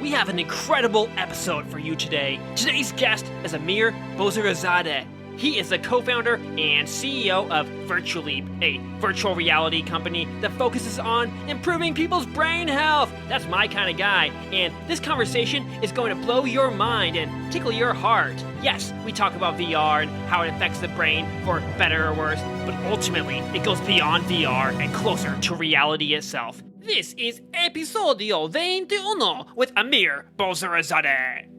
We have an incredible episode for you today. Today's guest is Amir Bozorgzadeh. He is the co-founder and CEO of Virtually, a virtual reality company that focuses on improving people's brain health. That's my kind of guy, and this conversation is going to blow your mind and tickle your heart. Yes, we talk about VR and how it affects the brain for better or worse, but ultimately it goes beyond VR and closer to reality itself. This is Episodio 21 with Amir Bozorgzadeh.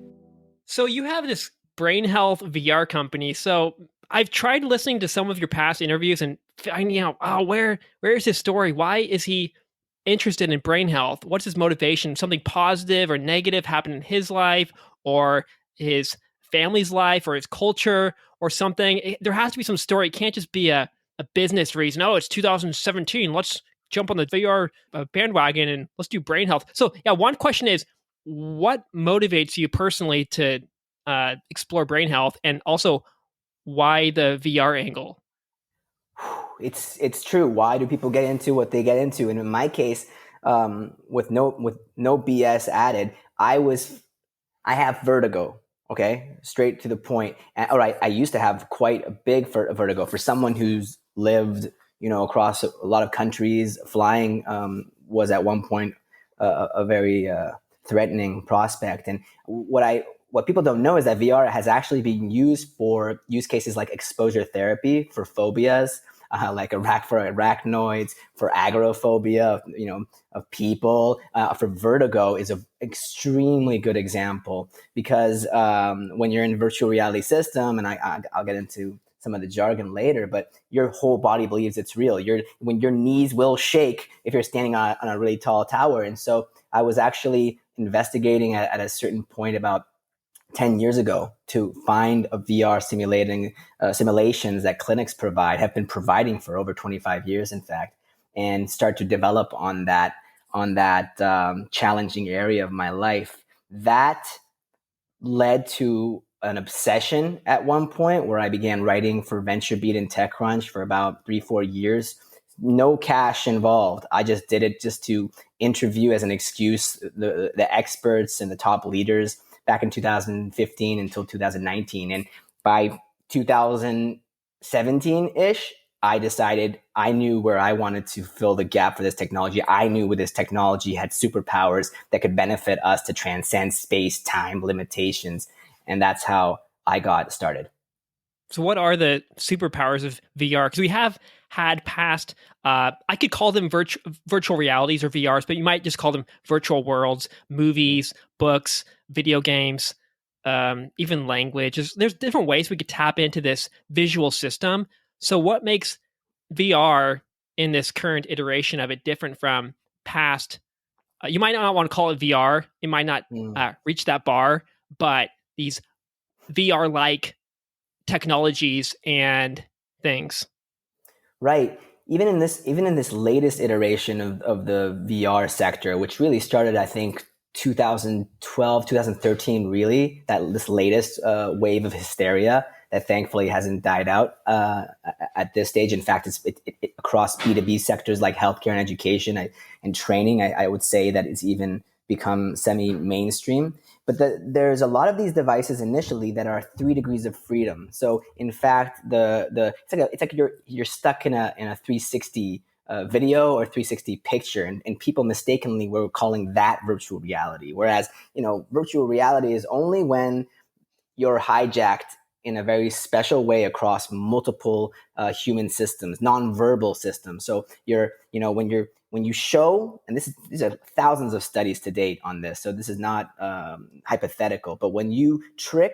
So you have this brain health VR company. So I've tried listening to some of your past interviews and finding out, where is his story? Why is he interested in brain health? What's his motivation? Something positive or negative happened in his life or his family's life or his culture or something? There has to be some story. It can't just be a business reason. Oh, it's 2017. Let's jump on the VR bandwagon and let's do brain health. So yeah, one question is, what motivates you personally to explore brain health, and also why the VR angle? It's true. Why do people get into what they get into? And in my case, with no BS added, I have vertigo. Okay, straight to the point. And, all right, I used to have quite a big vertigo. For someone who's lived, across a lot of countries, flying was at one point a very threatening prospect. And what people don't know is that VR has actually been used for use cases like exposure therapy for phobias, like for arachnoids, for agoraphobia, of people. For vertigo is an extremely good example because when you're in a virtual reality system, and I'll get into some of the jargon later, but your whole body believes it's real. When your knees will shake if you're standing on a really tall tower. And so I was actually investigating at a certain point about 10 years ago to find a VR simulations that clinics have been providing for over 25 years, in fact, and start to develop on that challenging area of my life. That led to an obsession at one point where I began writing for VentureBeat and TechCrunch for about 3-4 years. No cash involved. I just did it just to interview as an excuse the experts and the top leaders back in 2015 until 2019. And by 2017-ish, I decided I knew where I wanted to fill the gap for this technology. I knew where this technology had superpowers that could benefit us to transcend space-time limitations. And that's how I got started. So what are the superpowers of VR? Because we have had past, I could call them virtual realities or VRs, but you might just call them virtual worlds, movies, books, video games, even language. There's different ways we could tap into this visual system. So what makes VR in this current iteration of it different from past? You might not want to call it VR. It might not reach that bar, but these VR-like technologies and things. Right. Even in this latest iteration of the VR sector, which really started, I think, 2012, 2013, really, this latest wave of hysteria that thankfully hasn't died out at this stage. In fact, it's across B2B sectors like healthcare and education and training. I would say that it's even become semi-mainstream. But there's a lot of these devices initially that are 3 degrees of freedom. So in fact, it's like you're stuck in a 360 video or 360 picture, and people mistakenly were calling that virtual reality. Whereas virtual reality is only when you're hijacked in a very special way across multiple human systems, non-verbal systems. So when you show, and these are thousands of studies to date on this, so this is not hypothetical, but when you show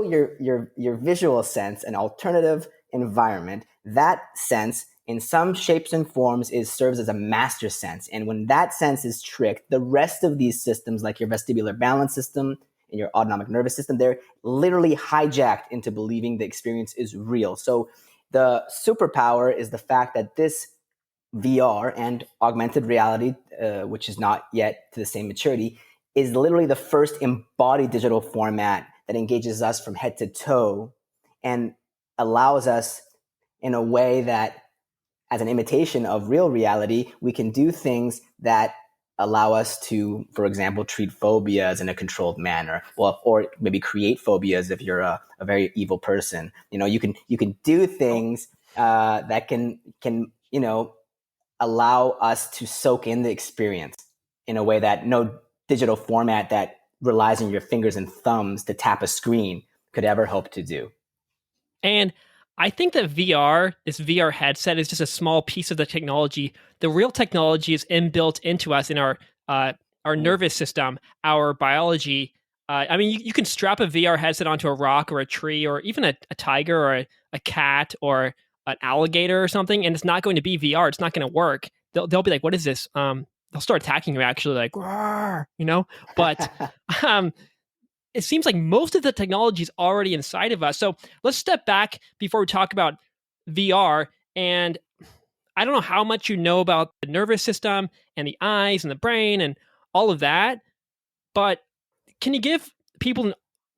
your visual sense an alternative environment, that sense in some shapes and forms serves as a master sense. And when that sense is tricked, the rest of these systems, like your vestibular balance system and your autonomic nervous system, they're literally hijacked into believing the experience is real. So the superpower is the fact that this VR and augmented reality, which is not yet to the same maturity, is literally the first embodied digital format that engages us from head to toe and allows us in a way that, as an imitation of real reality, we can do things that allow us to, for example, treat phobias in a controlled manner, well, or maybe create phobias if you're a very evil person. You can do things that can allow us to soak in the experience in a way that no digital format that relies on your fingers and thumbs to tap a screen could ever hope to do. And I think that this VR headset, is just a small piece of the technology. The real technology is inbuilt into us in our nervous system, our biology. I mean, you can strap a VR headset onto a rock or a tree or even a tiger or a cat or an alligator or something, and it's not going to be VR. It's not going to work. They'll be like, "What is this?" They'll start attacking you. Actually, like, "Roar," But it seems like most of the technology is already inside of us. So let's step back before we talk about VR. And I don't know how much you know about the nervous system and the eyes and the brain and all of that, but can you give people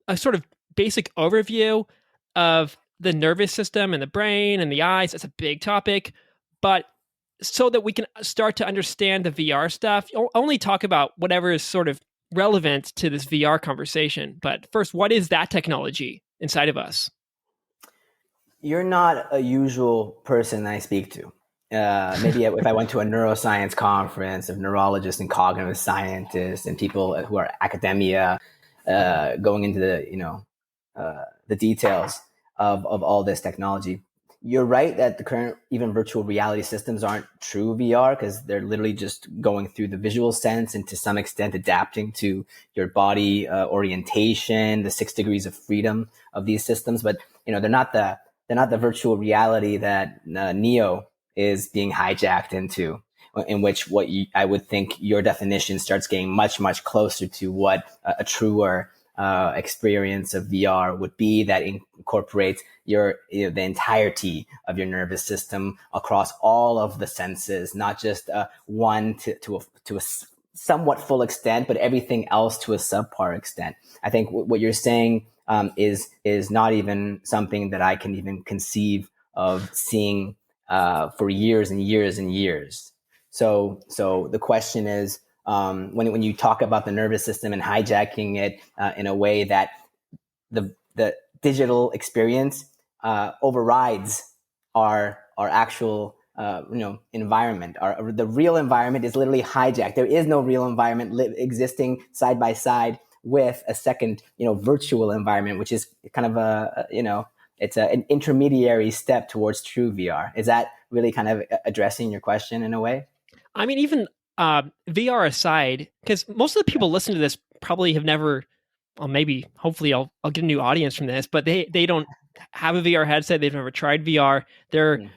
a sort of basic overview of the nervous system and the brain and the eyes? It's a big topic, but so that we can start to understand the VR stuff, you'll only talk about whatever is sort of relevant to this VR conversation. But first, what is that technology inside of us? You're not a usual person I speak to. Maybe if I went to a neuroscience conference of neurologists and cognitive scientists and people who are academia, going into the details of all this technology. You're right that the current even virtual reality systems aren't true VR because they're literally just going through the visual sense and to some extent adapting to your body orientation, the 6 degrees of freedom of these systems. But they're not the virtual reality that Neo is being hijacked into, in which I would think your definition starts getting much, much closer to what a truer experience of VR would be, that incorporates the entirety of your nervous system across all of the senses, not just one to a somewhat full extent, but everything else to a subpar extent. I think what you're saying is not even something that I can even conceive of seeing for years and years and years. So the question is, when you talk about the nervous system and hijacking it in a way that the digital experience overrides our actual environment. The real environment is literally hijacked. There is no real environment existing side by side with a second virtual environment, which is kind of it's an intermediary step towards true VR. Is that really kind of addressing your question in a way? I mean, even VR aside, because most of the people listening to this probably have never, well, maybe, hopefully, I'll get a new audience from this, but they don't have a VR headset. They've never tried VR. They're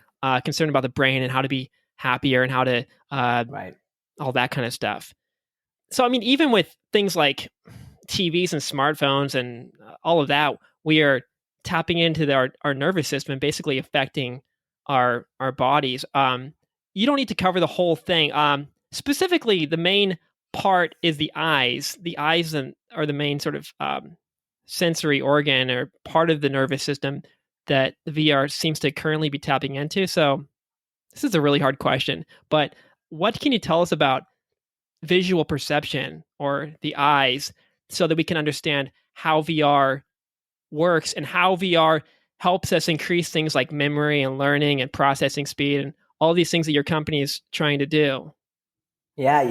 concerned about the brain and how to be happier and how to Right. all that kind of stuff. So, I mean, even with things like TVs and smartphones and all of that, we are tapping into our nervous system and basically affecting our bodies. You don't need to cover the whole thing. Specifically, the main part is the eyes. The eyes are the main sort of sensory organ or part of the nervous system that the VR seems to currently be tapping into. So this is a really hard question, but what can you tell us about visual perception or the eyes so that we can understand how VR works and how VR helps us increase things like memory and learning and processing speed and all these things that your company is trying to do? Yeah,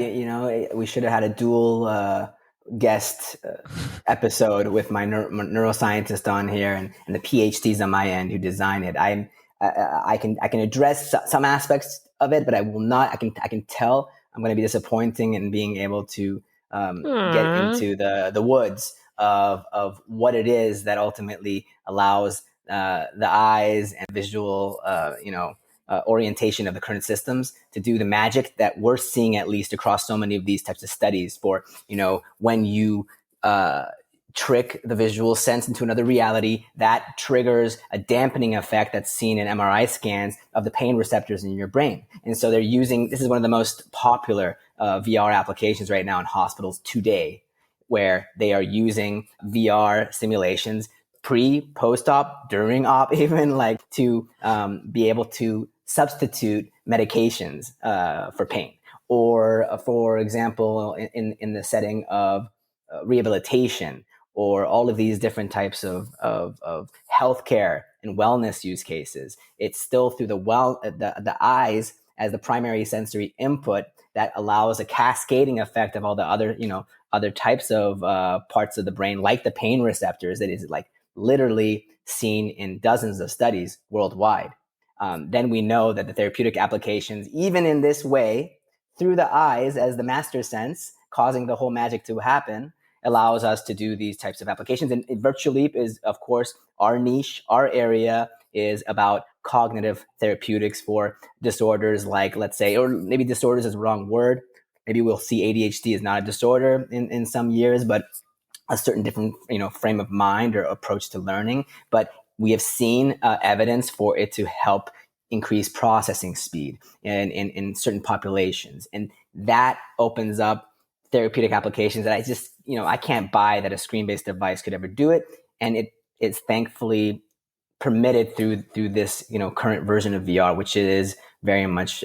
we should have had a dual guest episode with my neuroscientist on here and the PhDs on my end who design it. I can address some aspects of it, but I will not. I can tell I'm going to be disappointing in being able to get into the woods of what it is that ultimately allows the eyes and visual orientation of the current systems to do the magic that we're seeing, at least across so many of these types of studies, for when you trick the visual sense into another reality, that triggers a dampening effect that's seen in MRI scans of the pain receptors in your brain. And so this is one of the most popular VR applications right now in hospitals today, where they are using VR simulations pre, post-op, during op, even, like, to be able to substitute medications for pain. or for example, in the setting of rehabilitation, or all of these different types of healthcare and wellness use cases. It's still through the eyes as the primary sensory input that allows a cascading effect of all the other, other types of parts of the brain, like the pain receptors, that is like literally seen in dozens of studies worldwide. Then we know that the therapeutic applications, even in this way, through the eyes as the master sense, causing the whole magic to happen, allows us to do these types of applications. And Virtual Leap is, of course, our niche, our area is about cognitive therapeutics for disorders like, let's say, or maybe disorders is the wrong word. Maybe we'll see ADHD is not a disorder in some years, but a certain different, frame of mind or approach to learning. But we have seen evidence for it to help increase processing speed in certain populations. And that opens up therapeutic applications that I just, I can't buy that a screen-based device could ever do it. And it's thankfully permitted through this, current version of VR, which is very much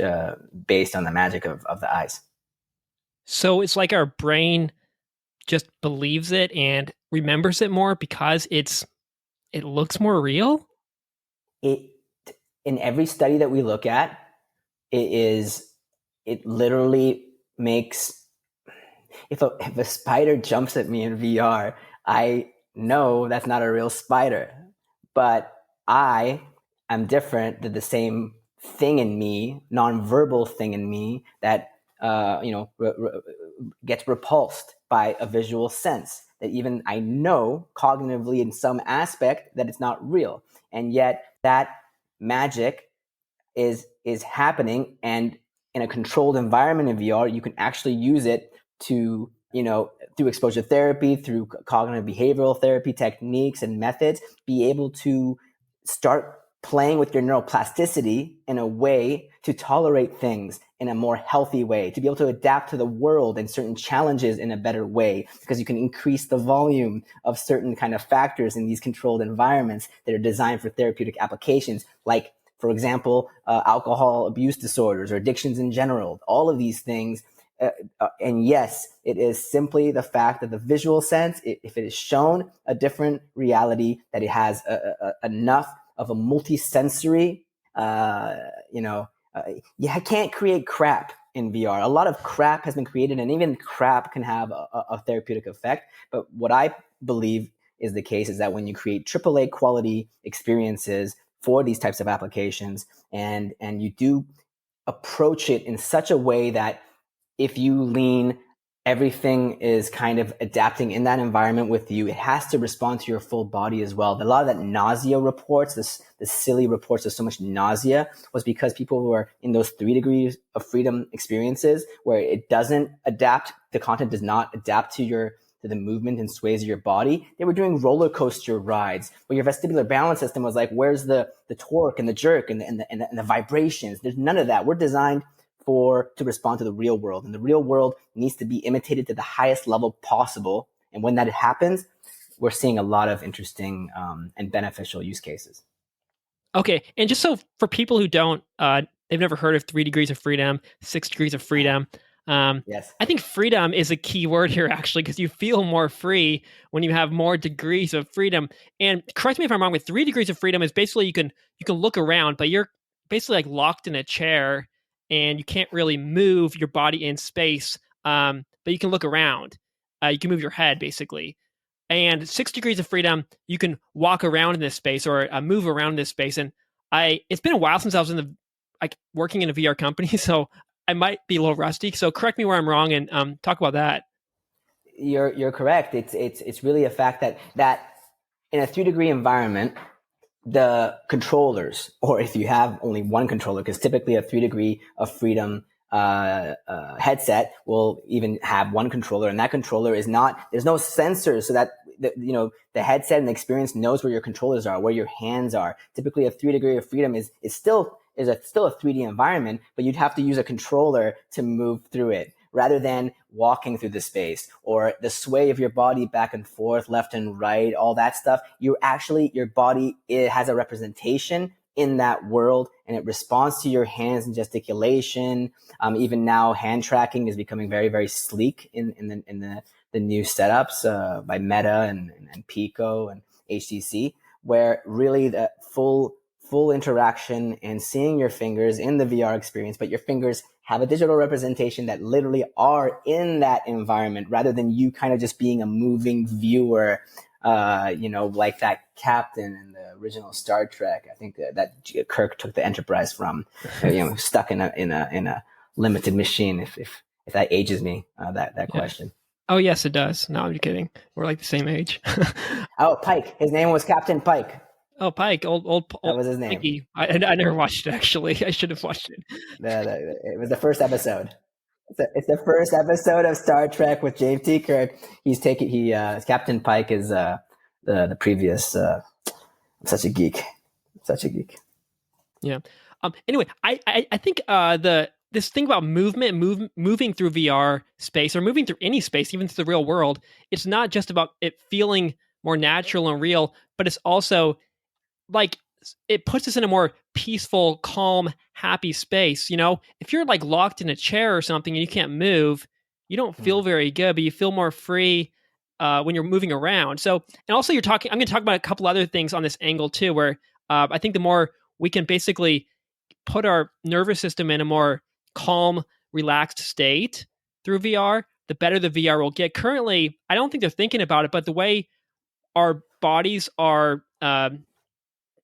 based on the magic of the eyes. So it's like our brain just believes it and remembers it more because it looks more real? In every study that we look at, it literally makes, if a spider jumps at me in VR, I know that's not a real spider, but I am different than the same thing in me, nonverbal thing in me that gets repulsed by a visual sense, that even I know cognitively in some aspect that it's not real, and yet that magic is happening. And in a controlled environment in VR, you can actually use it to, through exposure therapy, through cognitive behavioral therapy techniques and methods, be able to start playing with your neuroplasticity in a way to tolerate things in a more healthy way, to be able to adapt to the world and certain challenges in a better way, because you can increase the volume of certain kind of factors in these controlled environments that are designed for therapeutic applications, like, for example, alcohol abuse disorders or addictions in general, all of these things. And yes, it is simply the fact that the visual sense, if it is shown a different reality, that it has enough of a multi-sensory, I can't create crap in VR. A lot of crap has been created, and even crap can have a therapeutic effect. But what I believe is the case is that when you create AAA quality experiences for these types of applications, and you do approach it in such a way that if you lean, everything is kind of adapting in that environment with you. It has to respond to your full body as well. A lot of that nausea reports, this silly reports of so much nausea, was because people who are in those 3 degrees of freedom experiences where it doesn't adapt, the content does not adapt to the movement and sways of your body. They were doing roller coaster rides where your vestibular balance system was like, where's the torque and the jerk and the vibrations? There's none of that. We're designed to respond to the real world, and the real world needs to be imitated to the highest level possible. And when that happens, we're seeing a lot of interesting and beneficial use cases. Okay, and just so for people who don't, they've never heard of 3 degrees of freedom, 6 degrees of freedom. Yes. I think freedom is a key word here, actually, because you feel more free when you have more degrees of freedom. And correct me if I'm wrong, with 3 degrees of freedom is basically you can look around, but you're basically like locked in a chair and you can't really move your body in space, but you can look around. You can move your head, basically. And 6 degrees of freedom, you can walk around in this space or move around in this space. And it's been a while since I was working in a VR company, so I might be a little rusty. So correct me where I'm wrong and talk about that. You're correct. It's really a fact that in a 3-degree environment, the controllers, or if you have only one controller, because typically a 3 degree of freedom headset will even have one controller, and that controller is not, there's no sensors, so that the headset and the experience knows where your controllers are, where your hands are. Typically a 3 degree of freedom is still a 3D environment, but you'd have to use a controller to move through it, rather than walking through the space or the sway of your body back and forth, left and right, all that stuff. Your body, it has a representation in that world, and it responds to your hands and gesticulation. Even now, hand tracking is becoming very, very sleek in the new setups by Meta and Pico and HTC, where really the full interaction and seeing your fingers in the VR experience, but your fingers have a digital representation that literally are in that environment rather than you kind of just being a moving viewer, like that captain in the original Star Trek. I think that Kirk took the Enterprise from, stuck in a limited machine. If that ages me, that question. Oh yes, it does. No, I'm kidding. We're like the same age. Oh, Pike. His name was Captain Pike. Oh, Pike, old. That was his name. Pikey. I never watched it actually. I should have watched it. It was the first episode. It's the first episode of Star Trek with James T. Kirk. Captain Pike is the previous. I'm such a geek. Yeah. Anyway, I think this thing about moving through VR space or moving through any space, even through the real world, it's not just about it feeling more natural and real, but it's also like it puts us in a more peaceful, calm, happy space. If you're like locked in a chair or something and you can't move, you don't feel very good, but you feel more free when you're moving around. So, and also I'm going to talk about a couple other things on this angle too, where I think the more we can basically put our nervous system in a more calm, relaxed state through VR, the better the VR will get. Currently, I don't think they're thinking about it, but the way our bodies are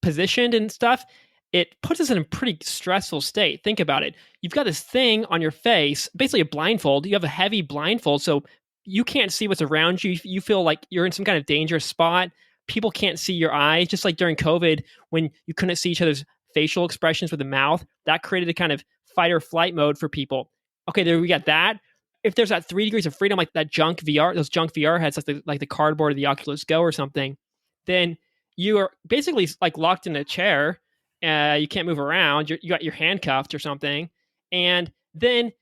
positioned and stuff, it puts us in a pretty stressful state. Think about it. You've got this thing on your face, basically a blindfold. You have a heavy blindfold, so you can't see what's around you. You feel like you're in some kind of dangerous spot. People can't see your eyes, just like during COVID when you couldn't see each other's facial expressions with the mouth. That created a kind of fight or flight mode for people. Okay, there we got that. If there's that 3 degrees of freedom, like that junk VR, those junk VR heads, like the cardboard of the Oculus Go or something, then you are basically like locked in a chair. You can't move around. You got your handcuffed or something. And then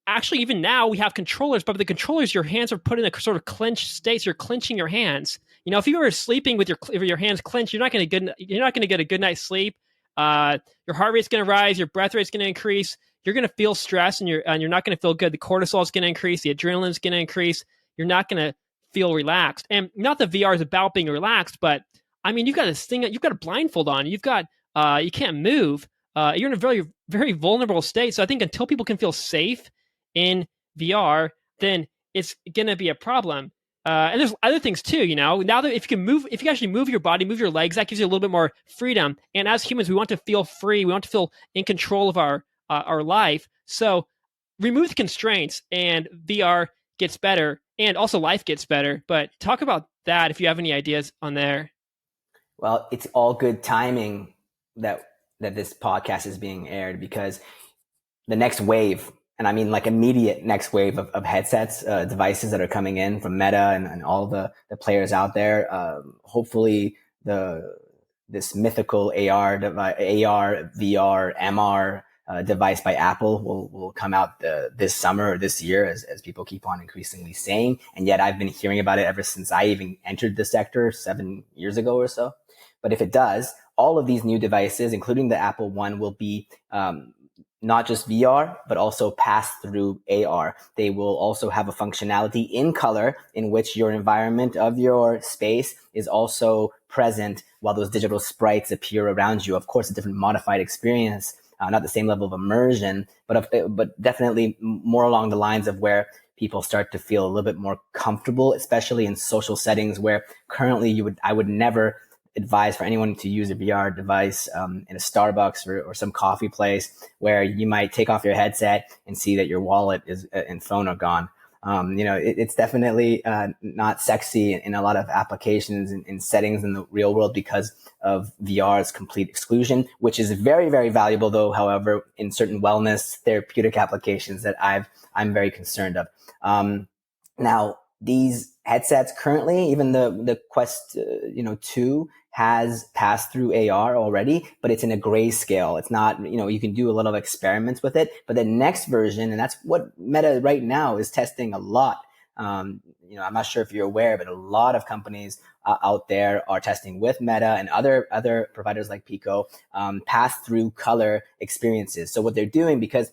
actually even now we have controllers, but with the controllers, your hands are put in a sort of clenched state. So you're clenching your hands. If you were sleeping with your hands clenched, you're not going to get a good night's sleep. Your heart rate's going to rise. Your breath rate's going to increase. You're going to feel stress, and you're not going to feel good. The cortisol is going to increase. The adrenaline's going to increase. You're not going to feel relaxed. And not that VR is about being relaxed, but I mean, you've got this thing. You've got a blindfold on. You've got you can't move. You're in a very, very vulnerable state. So I think until people can feel safe in VR, then it's going to be a problem. And there's other things too, now that if you can actually move your body, move your legs, that gives you a little bit more freedom. And as humans, we want to feel free. We want to feel in control of our life. So remove the constraints and VR gets better and also life gets better. But talk about that if you have any ideas on there. Well, it's all good timing that this podcast is being aired, because the next wave, and I mean like immediate next wave of headsets, devices that are coming in from Meta and all the players out there. Hopefully this mythical AR, VR, MR device by Apple will come out this summer or this year, as people keep on increasingly saying. And yet I've been hearing about it ever since I even entered the sector 7 years ago or so. But if it does, all of these new devices, including the Apple One, will be not just VR, but also pass through AR. They will also have a functionality in color in which your environment of your space is also present while those digital sprites appear around you. Of course, a different modified experience, not the same level of immersion, but definitely more along the lines of where people start to feel a little bit more comfortable, especially in social settings where currently I would never advise for anyone to use a VR device in a Starbucks or some coffee place where you might take off your headset and see that your wallet and phone are gone. It's definitely not sexy in a lot of applications and settings in the real world because of VR's complete exclusion, which is very, very valuable though, however, in certain wellness therapeutic applications that I'm very concerned of. Now, these headsets currently, even the Quest 2 has passed through AR already, but it's in a grayscale. It's not, you can do a lot of experiments with it, but the next version, and that's what Meta right now is testing a lot, I'm not sure if you're aware, but a lot of companies out there are testing with Meta and other providers like Pico, pass through color experiences. So what they're doing, because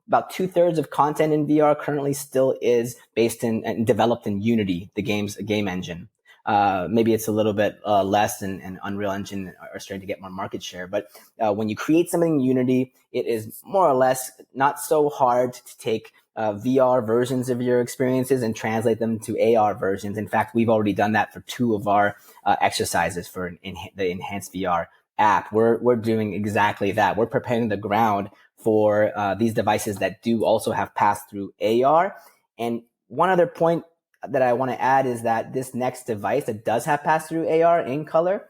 about 2/3 of content in VR currently still is based in and developed in Unity, the game engine. Maybe it's a little bit less, and Unreal Engine are starting to get more market share. But when you create something in Unity, it is more or less not so hard to take VR versions of your experiences and translate them to AR versions. In fact, we've already done that for 2 of our exercises for the Enhanced VR app. We're doing exactly that. We're preparing the ground for these devices that do also have pass-through AR. And one other point that I want to add is that this next device that does have pass-through AR in color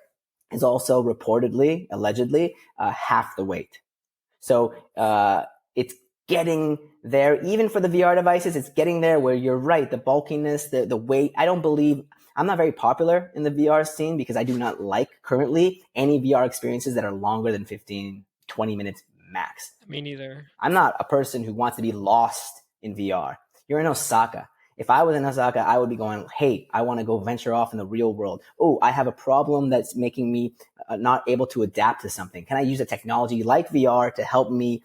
is also reportedly, allegedly, half the weight. So it's getting there. Even for the VR devices, it's getting there where you're right. The bulkiness, the weight. I'm not very popular in the VR scene because I do not like currently any VR experiences that are longer than 15, 20 minutes max. Me neither. I'm not a person who wants to be lost in VR. You're in Osaka. If I was in Osaka, I would be going, hey, I want to go venture off in the real world. Oh, I have a problem that's making me not able to adapt to something. Can I use a technology like VR to help me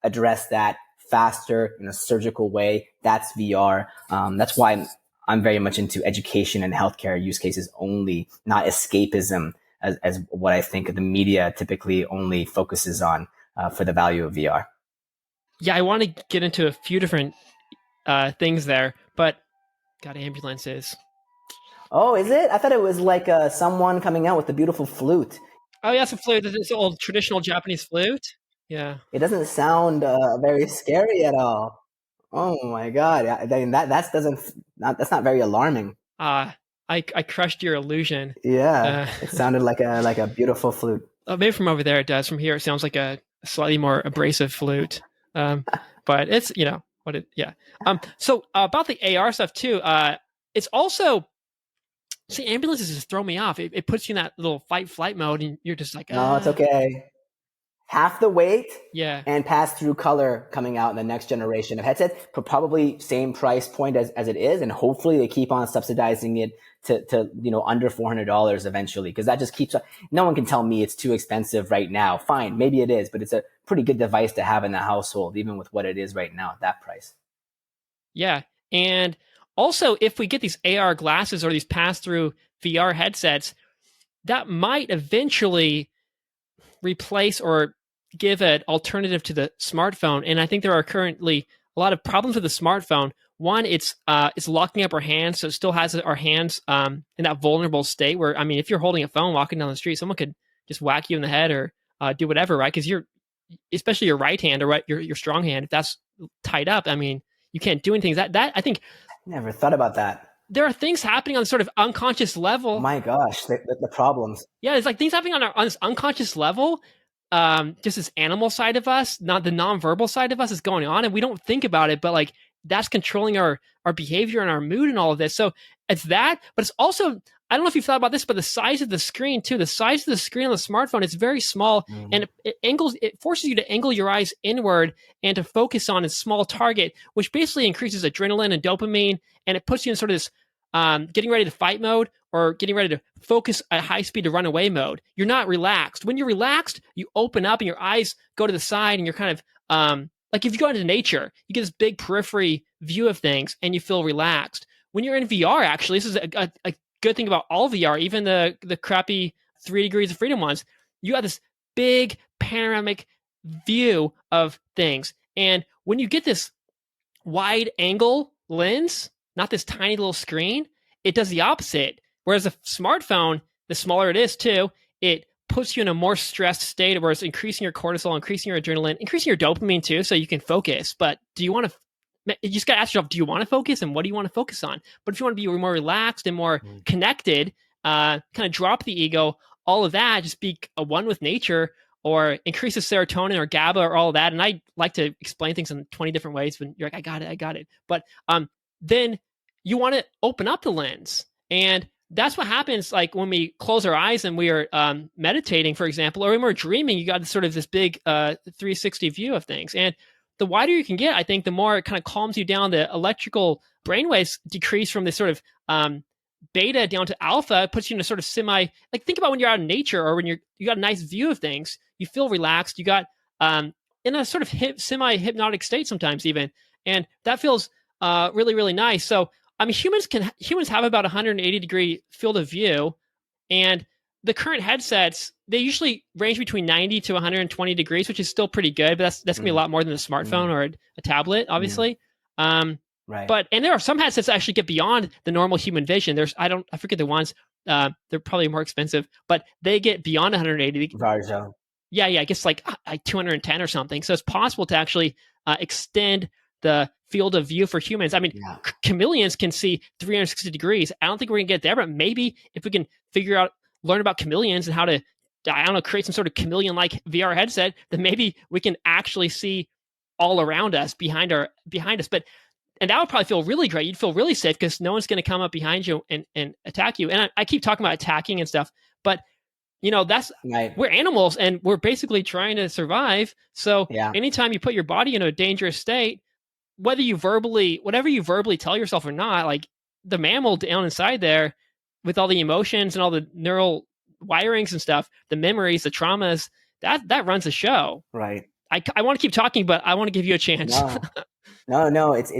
address that faster in a surgical way? That's VR. That's why I'm very much into education and healthcare use cases only, not escapism as what I think the media typically only focuses on for the value of VR. Yeah, I want to get into a few different things there, but got ambulances. Oh, is it? I thought it was like someone coming out with a beautiful flute. Oh, yeah, it's a flute. It's an old traditional Japanese flute. Yeah. It doesn't sound very scary at all. Oh my God! I mean, that's not very alarming. I crushed your illusion. Yeah, it sounded like a beautiful flute. Maybe from over there it does. From here it sounds like a slightly more abrasive flute. But it's yeah. So about the AR stuff too. It's also, see, ambulances just throw me off. It puts you in that little fight flight mode, and you're just like, no, it's okay. Half the weight, yeah, and pass-through color coming out in the next generation of headsets, probably same price point as it is, and hopefully they keep on subsidizing it to under $400 eventually, because that just keeps. No one can tell me it's too expensive right now. Fine, maybe it is, but it's a pretty good device to have in the household, even with what it is right now at that price. Yeah, and also if we get these AR glasses or these pass-through VR headsets, that might eventually replace or give an alternative to the smartphone. And I think there are currently a lot of problems with the smartphone. One, it's locking up our hands, so it still has our hands in that vulnerable state where, I mean, if you're holding a phone walking down the street, someone could just whack you in the head or do whatever, right? Because especially your right hand or your strong hand, if that's tied up, I mean, you can't do anything. That I think, never thought about that. There are things happening on sort of unconscious level. My gosh, the problems. Yeah, it's like things happening on this unconscious level. Just this animal side of us, not the nonverbal side of us, is going on, and we don't think about it, but like that's controlling our behavior and our mood and all of this. So it's that, but it's also, I don't know if you've thought about this, but the size of the screen too. The size of the screen on the smartphone is very small, and it forces you to angle your eyes inward and to focus on a small target, which basically increases adrenaline and dopamine, and it puts you in sort of this getting ready to fight mode or getting ready to focus at high speed to run away mode. You're not relaxed. When you're relaxed, you open up and your eyes go to the side, and you're kind of like if you go into nature, you get this big periphery view of things and you feel relaxed. When you're in VR, actually, this is a good thing about all VR, even the crappy 3 degrees of freedom ones. You have this big panoramic view of things. And when you get this wide angle lens, not this tiny little screen, it does the opposite. Whereas a smartphone, the smaller it is too, it puts you in a more stressed state where it's increasing your cortisol, increasing your adrenaline, increasing your dopamine too, so you can focus. But do you want to, you just got to ask yourself, do you want to focus, and what do you want to focus on? But if you want to be more relaxed and more connected, kind of drop the ego, all of that, just be one with nature, or increase the serotonin or GABA or all of that. And I like to explain things in 20 different ways when you're like, I got it. But then you want to open up the lens. And that's what happens like when we close our eyes and we are meditating, for example, or when we're dreaming, you got sort of this big 360 view of things. And the wider you can get, I think the more it kind of calms you down. The electrical brainwaves decrease from this sort of beta down to alpha. It puts you in a sort of semi, like think about when you're out in nature or when you got a nice view of things, you feel relaxed. You got in a sort of semi hypnotic state sometimes even, and that feels really really nice. So I mean, humans have about 180-degree field of view, and the current headsets, they usually range between 90 to 120 degrees, which is still pretty good, but that's gonna be a lot more than a smartphone or a tablet, obviously. Um, Right. but and there are some headsets that actually get beyond the normal human vision. I forget the ones. They're probably more expensive, but they get beyond 180. Varjo. Yeah, I guess like 210 or something. So it's possible to actually extend the field of view for humans. I mean, Yeah. chameleons can see 360 degrees. I don't think we're gonna get there, but maybe if we can learn about chameleons and how to, I don't know, create some sort of chameleon-like VR headset, then maybe we can actually see all around us, behind us. And that would probably feel really great. You'd feel really safe because no one's going to come up behind you and attack you. And I keep talking about attacking and stuff, but that's Right. we're animals and we're basically trying to survive. So Yeah. anytime you put your body in a dangerous state, whatever you verbally tell yourself or not, like the mammal down inside there with all the emotions and all the neural wirings and stuff, the memories, the traumas, that runs the show. Right. I want to keep talking, but I want to give you a chance. No. It's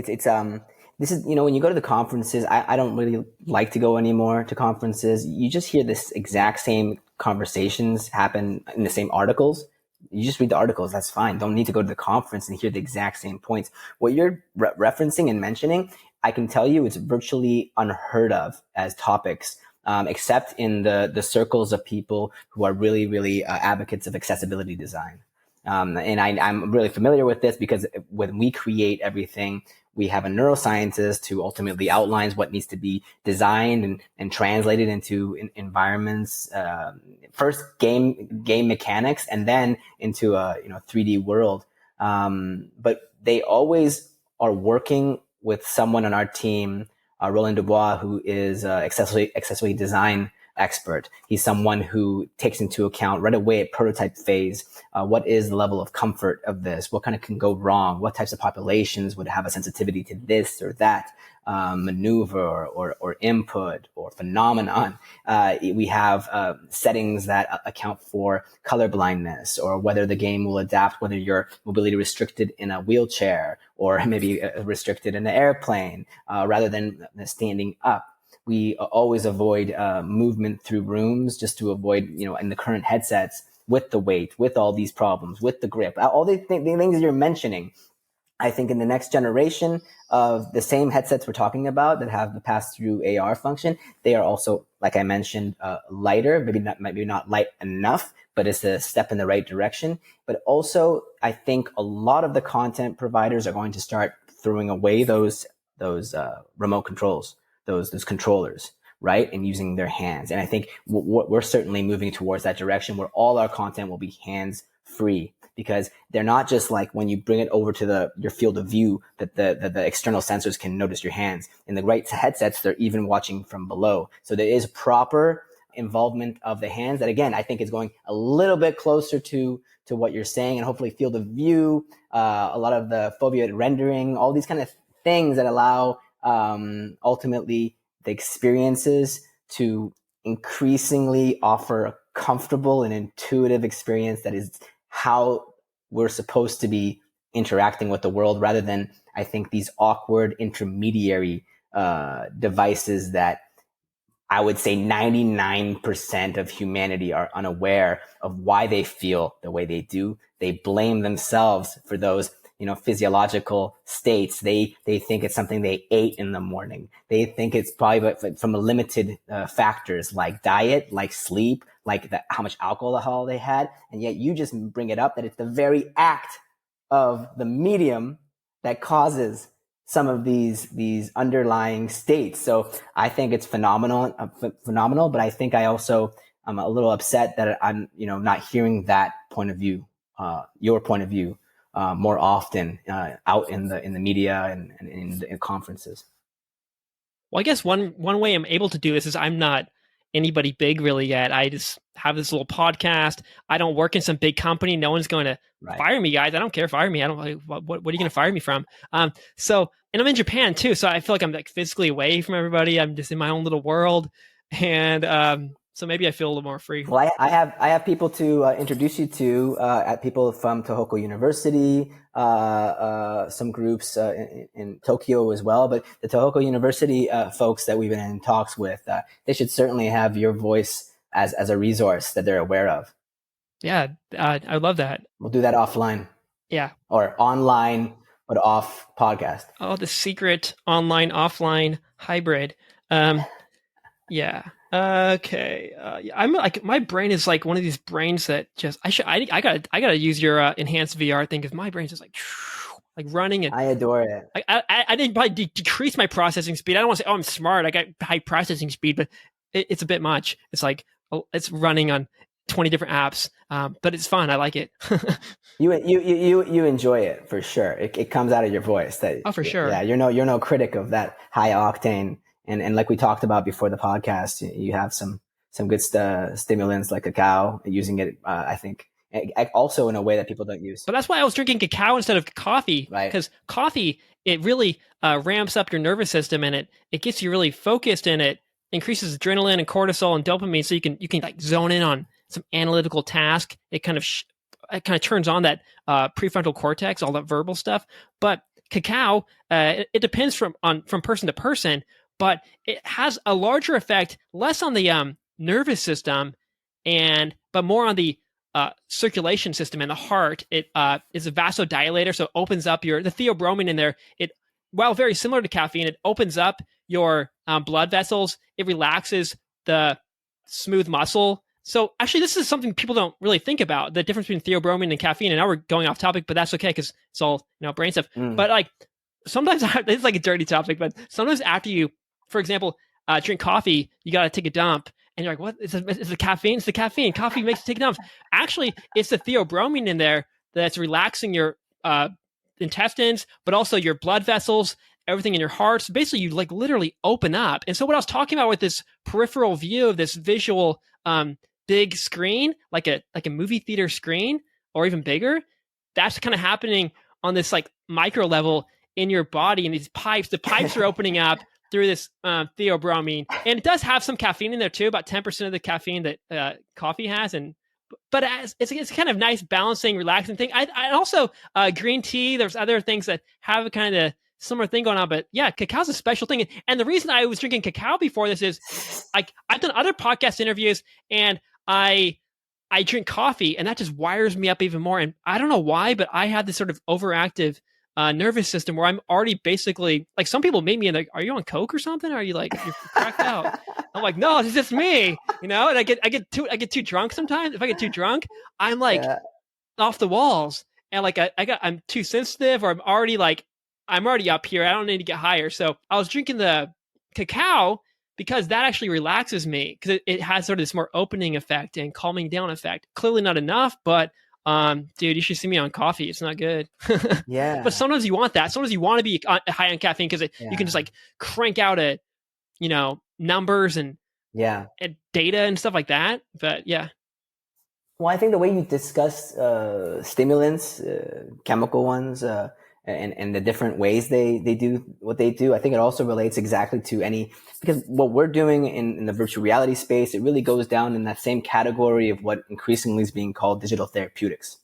this is, when you go to the conferences, I don't really like to go anymore to conferences. You just hear this exact same conversations happen in the same articles. You just read the articles. That's fine. Don't need to go to the conference and hear the exact same points. What you're referencing and mentioning, I can tell you it's virtually unheard of as topics, except in the circles of people who are really, really advocates of accessibility design. And I'm really familiar with this because when we create everything, we have a neuroscientist who ultimately outlines what needs to be designed and translated into environments. First game mechanics, and then into a 3D world. But they always are working with someone on our team, Roland Dubois, who is accessibility design expert. He's someone who takes into account right away at prototype phase, what is the level of comfort of this? What kind of can go wrong? What types of populations would have a sensitivity to this or that maneuver or input or phenomenon? We have settings that account for color blindness, or whether the game will adapt, whether you're mobility restricted in a wheelchair or maybe restricted in an airplane rather than standing up. We always avoid movement through rooms just to avoid, in the current headsets, with the weight, with all these problems, with the grip, all the things you're mentioning. I think in the next generation of the same headsets we're talking about that have the pass-through AR function, they are also, like I mentioned, lighter, maybe not light enough, but it's a step in the right direction. But also, I think a lot of the content providers are going to start throwing away those remote controls, those controllers, right? And using their hands. And I think we're certainly moving towards that direction where all our content will be hands free, because they're not just like when you bring it over to your field of view that the external sensors can notice your hands. In the right headsets, they're even watching from below. So there is proper involvement of the hands that, again, I think is going a little bit closer to what you're saying, and hopefully field of view, a lot of the foveated rendering, all these kind of things that allow ultimately the experiences to increasingly offer a comfortable and intuitive experience that is how we're supposed to be interacting with the world, rather than, I think, these awkward intermediary devices that I would say 99% of humanity are unaware of why they feel the way they do. They blame themselves for those, physiological states. They think it's something they ate in the morning. They think it's probably from limited factors like diet, like sleep, like how much alcohol they had. And yet you just bring it up that it's the very act of the medium that causes some of these underlying states. So I think it's phenomenal. But I think I also am a little upset that I'm, not hearing that point of view, your point of view, more often out in the media and in conferences. Well, I guess one way I'm able to do this is I'm not anybody big really yet. I just have this little podcast. I don't work in some big company. No one's going to Right. fire me, guys. I don't care. Fire me. I don't. What are you going to fire me from? So, and I'm in Japan too, so I feel like I'm like physically away from everybody. I'm just in my own little world, and so maybe I feel a little more free. Well, I have people to introduce you to at people from Tohoku University, some groups in Tokyo as well. But the Tohoku University folks that we've been in talks with, they should certainly have your voice as a resource that they're aware of. Yeah, I love that. We'll do that offline. Yeah. Or online, but off podcast. Oh, the secret online offline hybrid. Yeah. Okay. I'm like, my brain is like one of these brains that just I gotta use your enhanced VR thing, because my brain's just like running, and I adore it. I didn't probably decrease my processing speed. I don't want to say, oh, I'm smart, I got high processing speed, but it's a bit much. It's like, it's running on 20 different apps, but it's fun. I like it. You enjoy it for sure. It comes out of your voice. Oh, for sure. Yeah, you're no critic of that high octane. And like we talked about before the podcast, you have some good stimulants like cacao, using it, I think, also in a way that people don't use. But that's why I was drinking cacao instead of coffee, right? Because coffee, it really ramps up your nervous system, and it gets you really focused, and it increases adrenaline and cortisol and dopamine, so you can like zone in on some analytical task. It kind of turns on that prefrontal cortex, all that verbal stuff. But cacao, it depends from person to person, but it has a larger effect, less on the nervous system, but more on the circulation system and the heart. It is a vasodilator, so it opens up the theobromine in there. It, while very similar to caffeine, it opens up your blood vessels. It relaxes the smooth muscle. So actually, this is something people don't really think about, the difference between theobromine and caffeine. And now we're going off topic, but that's okay, because it's all brain stuff. But like, sometimes it's like a dirty topic, but sometimes after you, for example, drink coffee, you got to take a dump, and you're like, what? It's the caffeine? It's the caffeine. Coffee makes you take dumps. Actually, it's the theobromine in there that's relaxing your intestines, but also your blood vessels, everything in your heart. So basically, you like literally open up. And so what I was talking about with this peripheral view of this visual big screen, like a movie theater screen, or even bigger, that's kind of happening on this like micro level in your body. And these pipes, the pipes are opening up through this theobromine, and it does have some caffeine in there too, about 10% of the caffeine that coffee has. But it's kind of nice, balancing, relaxing thing. I also green tea. There's other things that have a kind of similar thing going on, but yeah, cacao's a special thing. And the reason I was drinking cacao before this is, like, I've done other podcast interviews, and I drink coffee, and that just wires me up even more. And I don't know why, but I have this sort of overactive nervous system where I'm already basically, like, some people meet me and they're like, are you on coke or something? Are you like, you're cracked out? I'm like, no, it's just me, and I get too drunk sometimes. If I get too drunk, I'm like off the walls, and like I'm too sensitive, or I'm already up here. I don't need to get higher. So I was drinking the cacao because that actually relaxes me, because it has sort of this more opening effect and calming down effect. Clearly not enough, but dude, you should see me on coffee. It's not good. Yeah. But sometimes you want that. Sometimes you want to be high on caffeine, because you can just like crank out numbers and data and stuff like that. But yeah. Well, I think the way you discuss stimulants, chemical ones, and the different ways they do what they do, I think it also relates exactly to because what we're doing in the virtual reality space, it really goes down in that same category of what increasingly is being called digital therapeutics,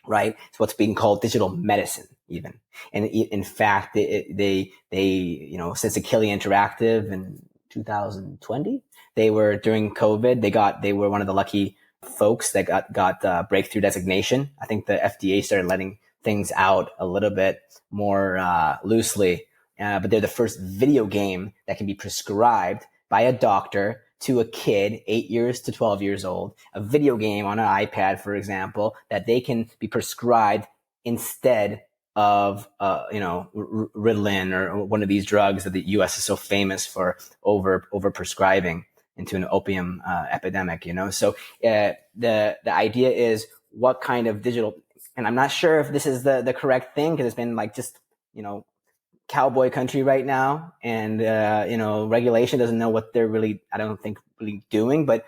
right? It's what's being called digital medicine even. And in fact, they since Achille Interactive in 2020, during COVID, they were one of the lucky folks that got breakthrough designation. I think the FDA started letting things out a little bit more loosely, but they're the first video game that can be prescribed by a doctor to a kid 8 years to 12 years old. A video game on an iPad, for example, that they can be prescribed instead of Ritalin or one of these drugs that the U.S. is so famous for over prescribing into an opium epidemic. So the idea is, what kind of digital, and I'm not sure if this is the correct thing, because it's been like just cowboy country right now, and regulation doesn't know what they're really, I don't think, really doing, but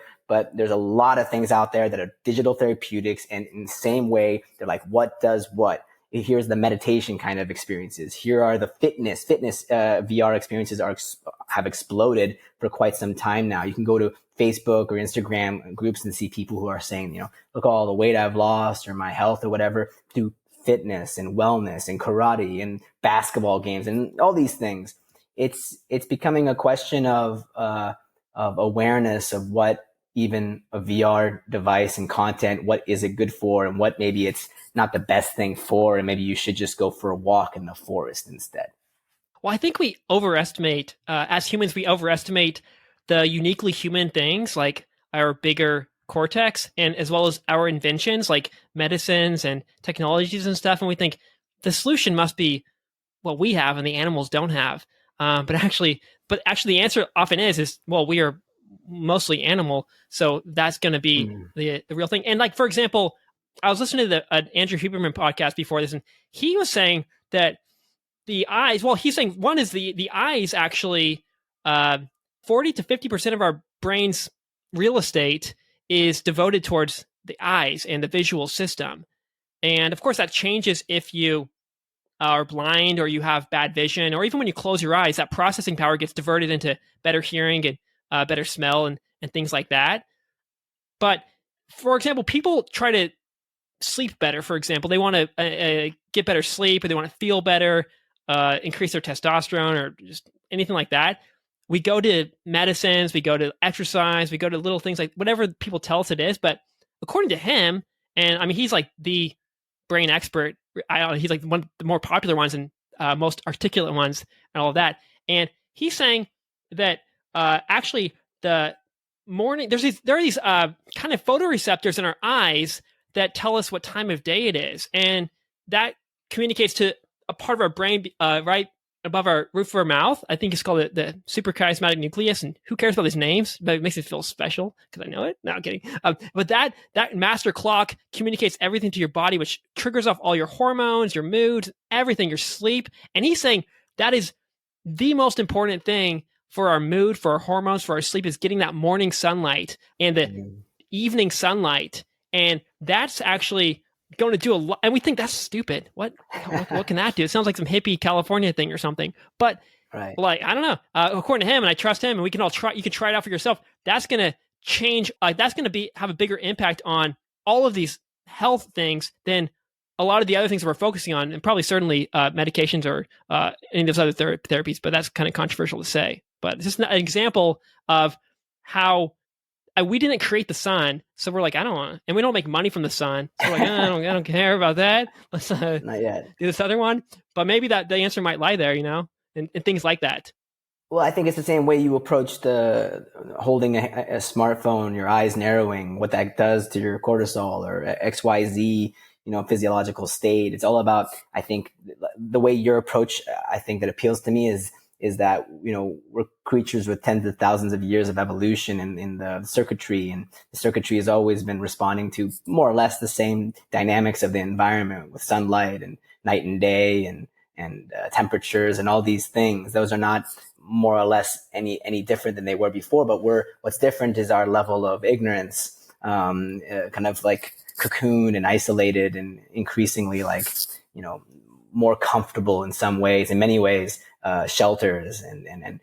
there's a lot of things out there that are digital therapeutics, and in the same way, they're like, what does what? Here's the meditation kind of experiences. Here are the fitness VR experiences have exploded for quite some time now. You can go to Facebook or Instagram groups and see people who are saying, look at all the weight I've lost or my health or whatever through fitness and wellness and karate and basketball games and all these things. It's becoming a question of awareness of what even a VR device and content, what is it good for, and what maybe it's not the best thing for, and maybe you should just go for a walk in the forest instead. Well, I think we overestimate, as humans, we overestimate the uniquely human things like our bigger cortex, and as well as our inventions like medicines and technologies and stuff. And we think the solution must be what we have and the animals don't have. But actually, the answer often is well, we are mostly animal, so that's going to be the real thing. And like, for example, I was listening to the Andrew Huberman podcast before this, and he was saying that the eyes, well, he's saying one is the eyes actually, 40 to 50% of our brain's real estate is devoted towards the eyes and the visual system. And of course, that changes if you are blind or you have bad vision, or even when you close your eyes, that processing power gets diverted into better hearing and better smell and things like that. But for example, people try to sleep better. For example, they want to get better sleep, or they want to feel better, increase their testosterone, or just anything like that. We go to medicines, we go to exercise, we go to little things like whatever people tell us it is. But according to him, and I mean, he's like the brain expert. He's like one of the more popular ones and most articulate ones and all of that. And he's saying that actually the morning, there are these kind of photoreceptors in our eyes that tell us what time of day it is. And that communicates to a part of our brain right above our roof of our mouth. I think it's called the suprachiasmatic nucleus. And who cares about these names? But it makes it feel special because I know it. No, I'm kidding. But that master clock communicates everything to your body, which triggers off all your hormones, your moods, everything, your sleep. And he's saying that is the most important thing for our mood, for our hormones, for our sleep, is getting that morning sunlight and the evening sunlight. And that's actually going to do a lot. And we think that's stupid. What can that do? It sounds like some hippie California thing or something. But right. Like, I don't know. According to him, and I trust him, and we can all try. You can try it out for yourself. That's going to change. That's going to have a bigger impact on all of these health things than a lot of the other things that we're focusing on, and probably certainly medications or any of those other therapies. But that's kind of controversial to say. But it's just an example of how we didn't create the sun, so we're like, I don't want, and we don't make money from the sun, so we're like, I don't care about that. Let's not yet do this other one. But maybe that the answer might lie there, and things like that. Well, I think it's the same way you approach the holding a smartphone, your eyes narrowing, what that does to your cortisol or XYZ, physiological state. It's all about, I think, the way your approach, I think, that appeals to me is that, we're creatures with tens of thousands of years of evolution in the circuitry, and the circuitry has always been responding to more or less the same dynamics of the environment with sunlight and night and day and temperatures and all these things. Those are not more or less any different than they were before, but what's different is our level of ignorance, kind of like cocooned and isolated and increasingly like, more comfortable in some ways, in many ways, shelters and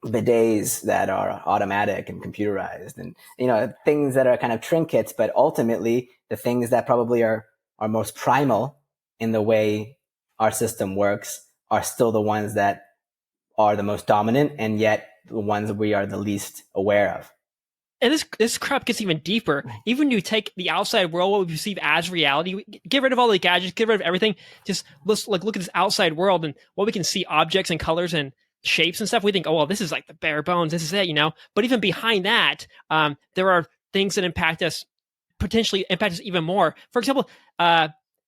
bidets that are automatic and computerized, and things that are kind of trinkets, but ultimately the things that probably are most primal in the way our system works are still the ones that are the most dominant, and yet the ones we are the least aware of. And this crap gets even deeper. Even when you take the outside world, what we perceive as reality, get rid of all the gadgets, get rid of everything. Just let's look at this outside world and what we can see, objects and colors and shapes and stuff. We think, oh, well, this is like the bare bones. This is it, But even behind that, there are things that potentially impact us even more. For example,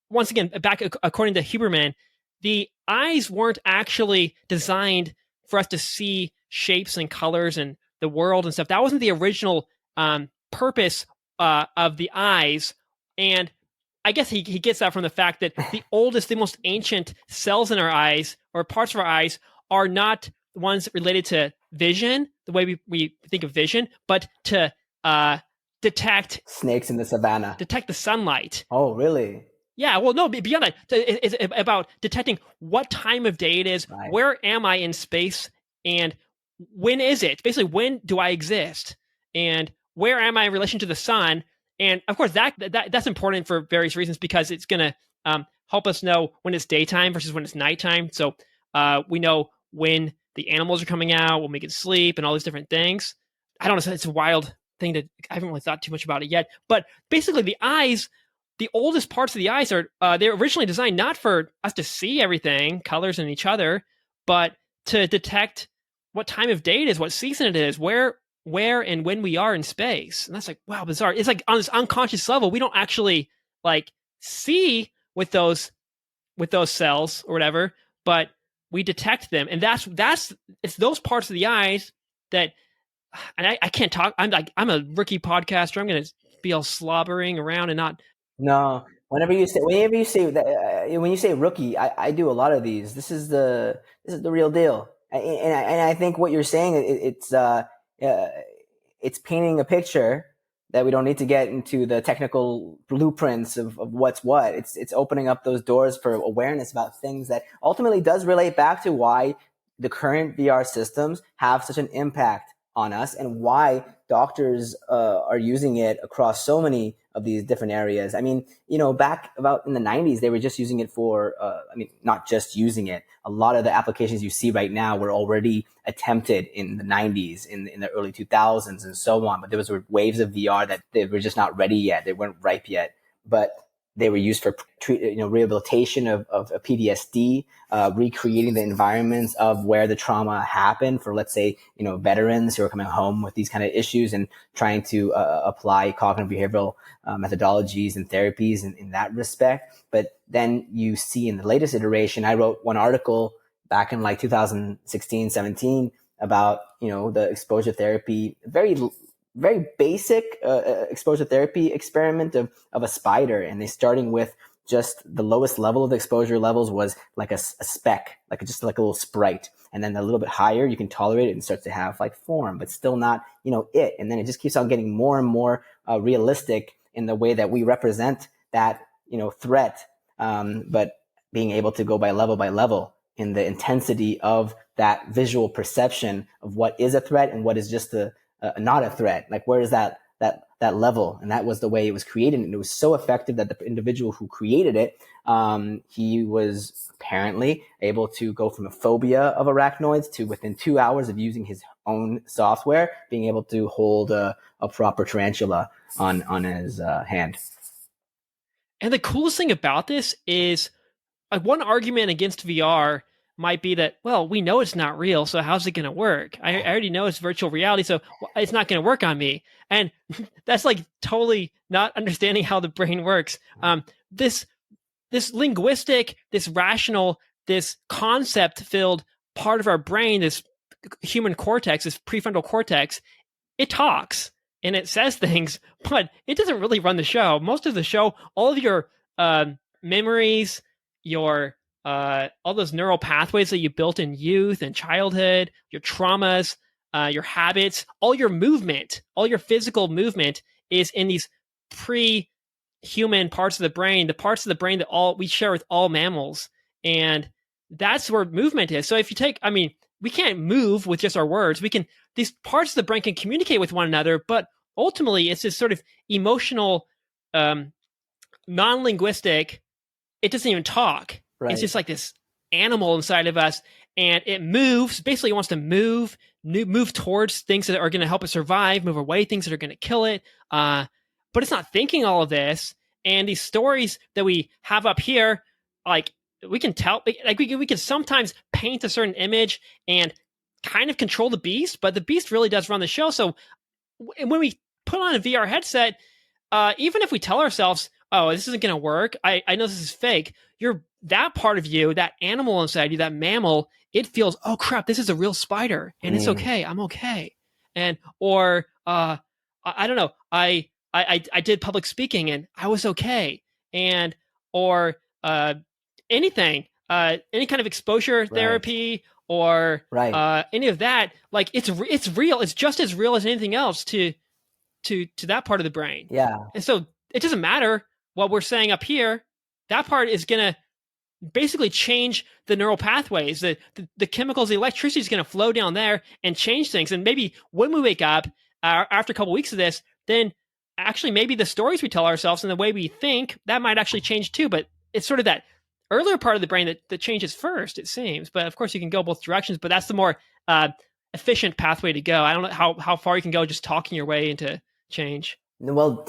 once again, back according to Huberman, the eyes weren't actually designed for us to see shapes and colors and the world and stuff. That wasn't the original purpose of the eyes. And I guess he gets that from the fact that the oldest, the most ancient cells in our eyes or parts of our eyes are not ones related to vision, the way we think of vision, but to detect Snakes in the savannah. the sunlight. Oh, really? Yeah, well, no, beyond that, it's about detecting what time of day it is, Right. where am I in space, and when is it? Basically, when do I exist, and where am I in relation to the sun? And of course, that's important for various reasons because it's going to help us know when it's daytime versus when it's nighttime. So we know when the animals are coming out, when we can sleep, and all these different things. I don't know. It's a wild thing that I haven't really thought too much about it yet. But basically, the eyes, the oldest parts of the eyes are they're originally designed not for us to see everything, colors and each other, but to detect what time of day it is, what season it is, where and when we are in space. And that's like, wow, bizarre. It's like on this unconscious level, we don't actually like see with those cells or whatever, but we detect them. And that's it's those parts of the eyes that, and I can't talk. I'm a rookie podcaster. I'm going to be all slobbering around and not. No. Whenever you say that, when you say rookie, I do a lot of these. This is the real deal. And I think what you're saying, it's painting a picture that we don't need to get into the technical blueprints of what's what. It's opening up those doors for awareness about things that ultimately does relate back to why the current VR systems have such an impact on us and why doctors are using it across so many of these different areas. I mean, back about in the 90s, they were just using it for, not just using it. A lot of the applications you see right now were already attempted in the 90s, in the early 2000s and so on. But there was waves of VR that they were just not ready yet. They weren't ripe yet. But they were used for rehabilitation of PTSD, recreating the environments of where the trauma happened for, let's say, veterans who are coming home with these kind of issues and trying to apply cognitive behavioral methodologies and therapies in that respect. But then you see in the latest iteration, I wrote one article back in like 2016, 17 about, the exposure therapy, very basic exposure therapy experiment of a spider. And they starting with just the lowest level of the exposure levels was like a speck, just like a little sprite. And then a little bit higher, you can tolerate it and start to have like form, but still not, it. And then it just keeps on getting more and more realistic in the way that we represent that, threat. But being able to go by level in the intensity of that visual perception of what is a threat and what is just not a threat. Like, where is that level? And that was the way it was created. And it was so effective that the individual who created it, he was apparently able to go from a phobia of arachnoids to within 2 hours of using his own software, being able to hold a proper tarantula on his hand. And the coolest thing about this is one argument against VR might be that, well, we know it's not real, so how's it going to work? I already know it's virtual reality, so it's not going to work on me. And that's like totally not understanding how the brain works. This linguistic, this rational, this concept-filled part of our brain, this human cortex, this prefrontal cortex, it talks and it says things, but it doesn't really run the show. Most of the show, all of your memories, your all those neural pathways that you built in youth and childhood, your traumas, your habits, all your movement, all your physical movement is in these pre-human parts of the brain, the parts of the brain that we share with all mammals. And that's where movement is. So if you take, we can't move with just our words. These parts of the brain can communicate with one another, but ultimately it's this sort of emotional, non-linguistic, it doesn't even talk. Right. It's just like this animal inside of us, and it moves. Basically, it wants to move towards things that are going to help it survive, move away things that are going to kill it. But it's not thinking all of this. And these stories that we have up here, like we can tell, like we can sometimes paint a certain image and kind of control the beast, but the beast really does run the show. So when we put on a VR headset, even if we tell ourselves, oh, this isn't going to work, I know this is fake, that part of you, that animal inside you, that mammal, it feels, oh crap, this is a real spider, and it's okay, I'm okay. And or I don't know, I did public speaking and I was okay. and or anything, any kind of exposure Right. therapy or Right. any of that, like it's real. It's just as real as anything else to that part of the brain. Yeah. And so it doesn't matter what we're saying up here. That part is gonna basically change the neural pathways. The chemicals, the electricity is going to flow down there and change things. And maybe when we wake up after a couple weeks of this, then actually maybe the stories we tell ourselves and the way we think that might actually change too. But it's sort of that earlier part of the brain that changes first, it seems. But of course, you can go both directions. But that's the more efficient pathway to go. I don't know how far you can go just talking your way into change. Well,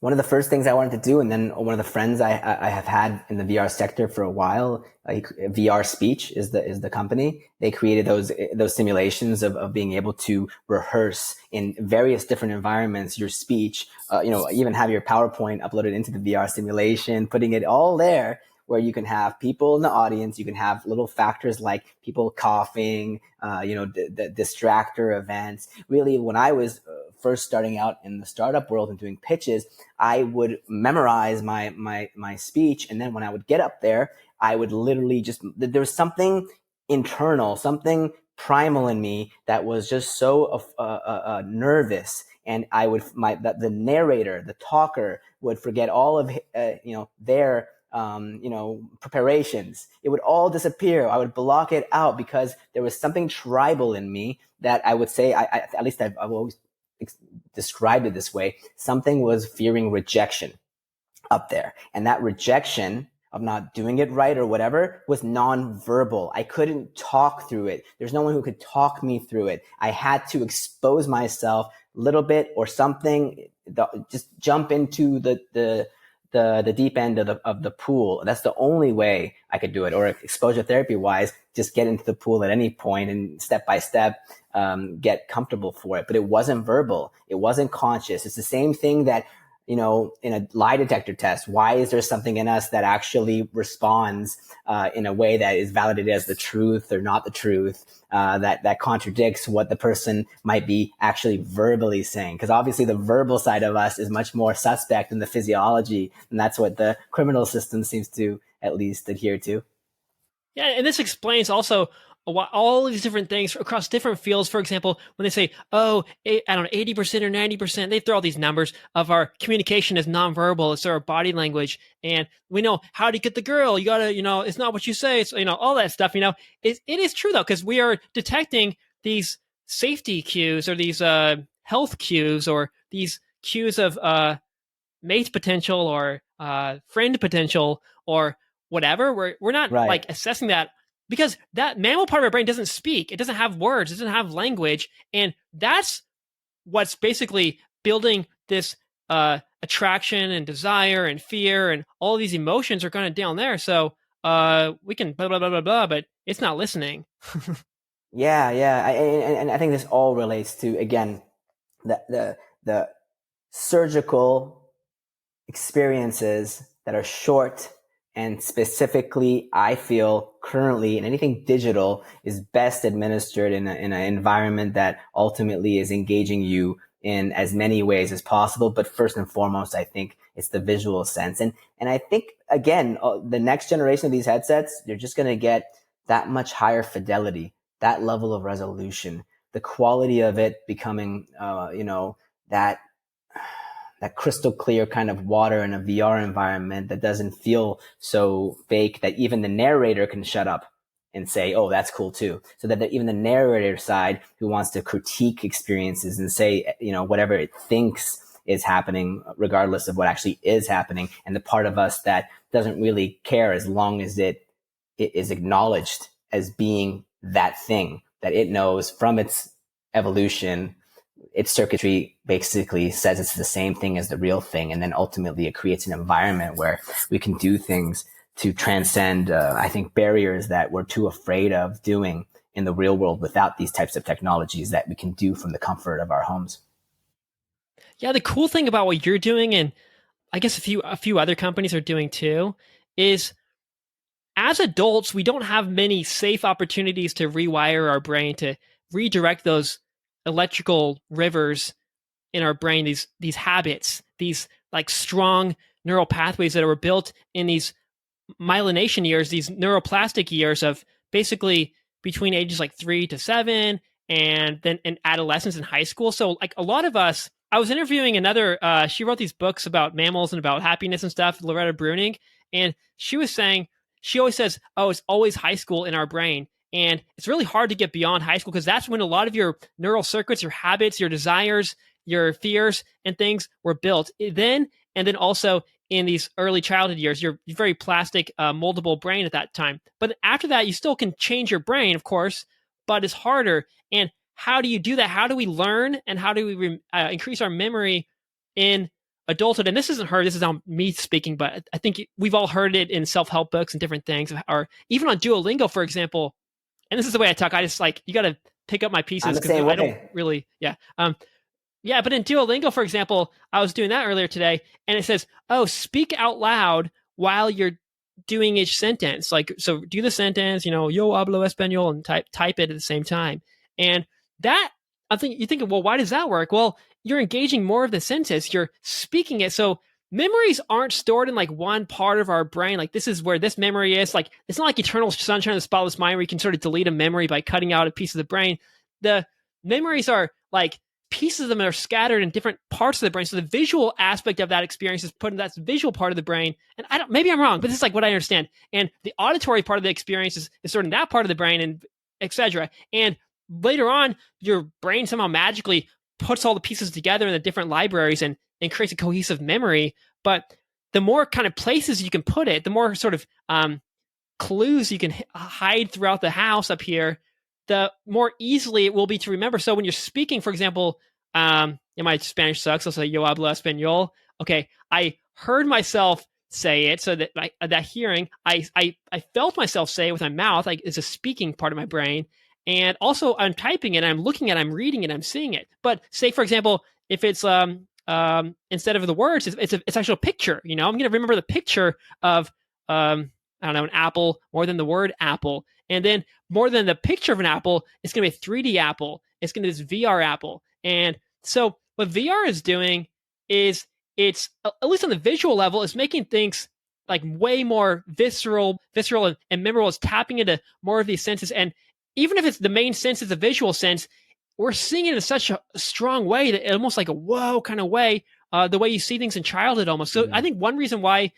one of the first things I wanted to do, and then one of the friends I have had in the VR sector for a while, VR Speech is the company. They created those simulations of being able to rehearse in various different environments your speech. Even have your PowerPoint uploaded into the VR simulation, putting it all there, where you can have people in the audience, you can have little factors like people coughing, the distractor events. Really, when I was first starting out in the startup world and doing pitches, I would memorize my speech, and then when I would get up there, I would literally there was something internal, something primal in me that was just so nervous, and the narrator, the talker, would forget all of their preparations. It would all disappear. I would block it out because there was something tribal in me that I would say, at least I've always described it this way. Something was fearing rejection up there. And that rejection of not doing it right or whatever was nonverbal. I couldn't talk through it. There's no one who could talk me through it. I had to expose myself a little bit or something, just jump into the deep end of the pool. That's the only way I could do it. Or exposure therapy wise, just get into the pool at any point and step by step, get comfortable for it. But it wasn't verbal. It wasn't conscious. It's the same thing that, in a lie detector test. Why is there something in us that actually responds in a way that is validated as the truth or not the truth, that contradicts what the person might be actually verbally saying? Because obviously the verbal side of us is much more suspect than the physiology, and that's what the criminal system seems to at least adhere to. Yeah, and this explains also all these different things across different fields. For example, when they say, "Oh, I don't know, 80% or 90%," they throw all these numbers of our communication is nonverbal. It's our body language, and we know how to get the girl. You gotta, it's not what you say. It's all that stuff. It is true though, because we are detecting these safety cues or these health cues or these cues of mate potential or friend potential or whatever. We're not Right. like assessing that because that mammal part of our brain doesn't speak. It doesn't have words. It doesn't have language, and that's what's basically building this attraction and desire and fear and all these emotions are kind of down there. So we can blah blah blah blah blah, but it's not listening. Yeah, yeah. And I think this all relates to, again, the surgical experiences that are short, and specifically, I feel currently in anything digital is best administered in an environment that ultimately is engaging you in as many ways as possible. But first and foremost, I think it's the visual sense. And I think, again, the next generation of these headsets, they're just going to get that much higher fidelity, that level of resolution, the quality of it becoming, that crystal clear kind of water in a VR environment that doesn't feel so fake that even the narrator can shut up and say, "Oh, that's cool too." So that even the narrator side who wants to critique experiences and say, whatever it thinks is happening, regardless of what actually is happening. And the part of us that doesn't really care as long as it is acknowledged as being that thing that it knows from its evolution. Its circuitry basically says it's the same thing as the real thing. And then ultimately it creates an environment where we can do things to transcend, I think, barriers that we're too afraid of doing in the real world without these types of technologies that we can do from the comfort of our homes. Yeah, the cool thing about what you're doing, and I guess a few other companies are doing too, is as adults, we don't have many safe opportunities to rewire our brain, to redirect those electrical rivers in our brain, these habits, these like strong neural pathways that were built in these myelination years, these neuroplastic years of basically between ages like 3 to 7, and then in adolescence and high school. So like a lot of us, I was interviewing another, she wrote these books about mammals and about happiness and stuff, Loretta Bruning, and she was saying, she always says, oh, it's always high school in our brain. And it's really hard to get beyond high school because that's when a lot of your neural circuits, your habits, your desires, your fears and things were built then. And then also in these early childhood years, you're very plastic, moldable brain at that time. But after that, you still can change your brain, of course, but it's harder. And how do you do that? How do we learn and how do we increase our memory in adulthood? And this isn't her, this is not me speaking, but I think we've all heard it in self-help books and different things, or even on Duolingo, for example. And this is the way I talk. I just like, you got to pick up my pieces because I don't really, yeah. Yeah, but in Duolingo, for example, I was doing that earlier today, and it says, oh, speak out loud while you're doing each sentence. Like, so do the sentence, yo hablo español, and type it at the same time. And that, I think, you think, well, why does that work? Well, you're engaging more of the senses. You're speaking it. So memories aren't stored in like one part of our brain. Like this is where this memory is. Like, it's not like Eternal Sunshine of the Spotless Mind where you can sort of delete a memory by cutting out a piece of the brain. The memories are like, pieces of them are scattered in different parts of the brain. So the visual aspect of that experience is put in that visual part of the brain. And maybe I'm wrong, but this is like what I understand. And the auditory part of the experience is sort of that part of the brain, and etc. And later on, your brain somehow magically puts all the pieces together in the different libraries and creates a cohesive memory. But the more kind of places you can put it, the more sort of clues you can hide throughout the house up here, the more easily it will be to remember. So when you're speaking, for example, my Spanish sucks. I'll say yo hablo español. Okay, I heard myself say it, so that that hearing, I felt myself say it with my mouth. Like it's a speaking part of my brain, and also I'm typing it, I'm looking at it, I'm reading it, I'm seeing it. But say, for example, if it's instead of the words, it's actually a picture. I'm going to remember the picture of I don't know, an apple more than the word apple. And then more than the picture of an apple, it's going to be a 3D apple. It's going to be this VR apple. And so what VR is doing is it's, at least on the visual level, is making things like way more visceral and memorable. It's tapping into more of these senses. And even if it's the main sense is the visual sense, we're seeing it in such a strong way that almost like a whoa kind of way, the way you see things in childhood almost. So I think one reason why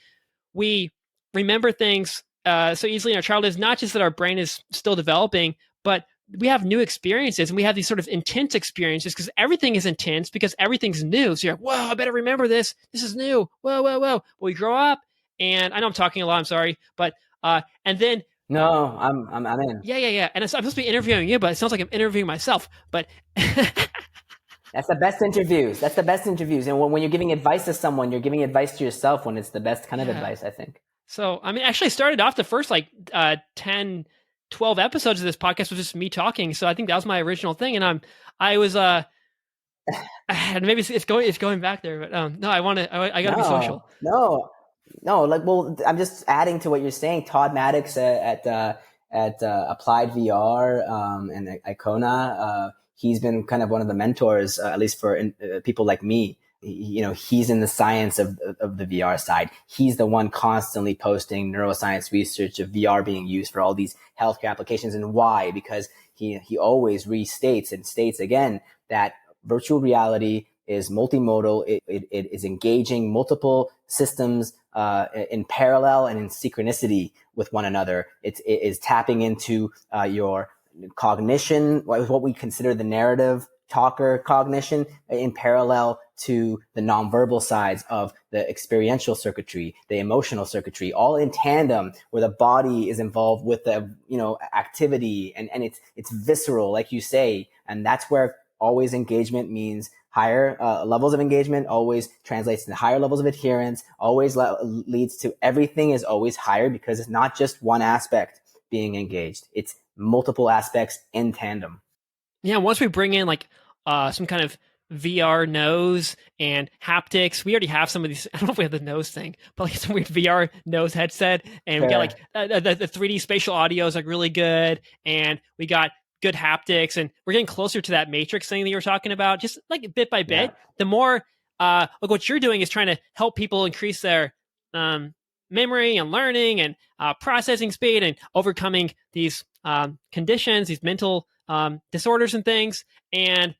we remember things so easily in our childhood is not just that our brain is still developing, but we have new experiences and we have these sort of intense experiences because everything is intense because everything's new. So you're like, whoa, I better remember this. This is new. Whoa. Well, we grow up, and I know I'm talking a lot. I'm sorry, but and then no, I'm in. Yeah. And I'm supposed to be interviewing you, but it sounds like I'm interviewing myself. But That's the best interviews. And when you're giving advice to someone, you're giving advice to yourself when it's the best kind of advice, I think. So, I mean, actually, I started off the first 10, 12 episodes of this podcast was just me talking. So I think that was my original thing, and I was and maybe it's going back there, but no, I got to be social. No. Well, I'm just adding to what you're saying. Todd Maddox at Applied VR and Icona, he's been kind of one of the mentors, at least for people like me. He's in the science of the VR side. He's the one constantly posting neuroscience research of VR being used for all these healthcare applications. And why? Because he always restates and states again that virtual reality is multimodal. It is engaging multiple systems in parallel and in synchronicity with one another. It is tapping into your cognition, what we consider the narrative talker cognition, in parallel to the nonverbal sides of the experiential circuitry, the emotional circuitry, all in tandem, where the body is involved with the activity, and it's visceral, like you say. And that's where always engagement means higher levels of engagement, always translates to higher levels of adherence, always leads to everything is always higher, because it's not just one aspect being engaged, it's multiple aspects in tandem. Yeah, once we bring in some kind of VR nose and haptics, we already have some of these. I don't know if we have the nose thing, but some weird VR nose headset, and we got the 3D spatial audio is really good, and we got good haptics, and we're getting closer to that Matrix thing that you were talking about, just bit by bit. Yeah. The more like what you're doing is trying to help people increase their memory and learning and processing speed and overcoming these conditions, these mental disorders and things. And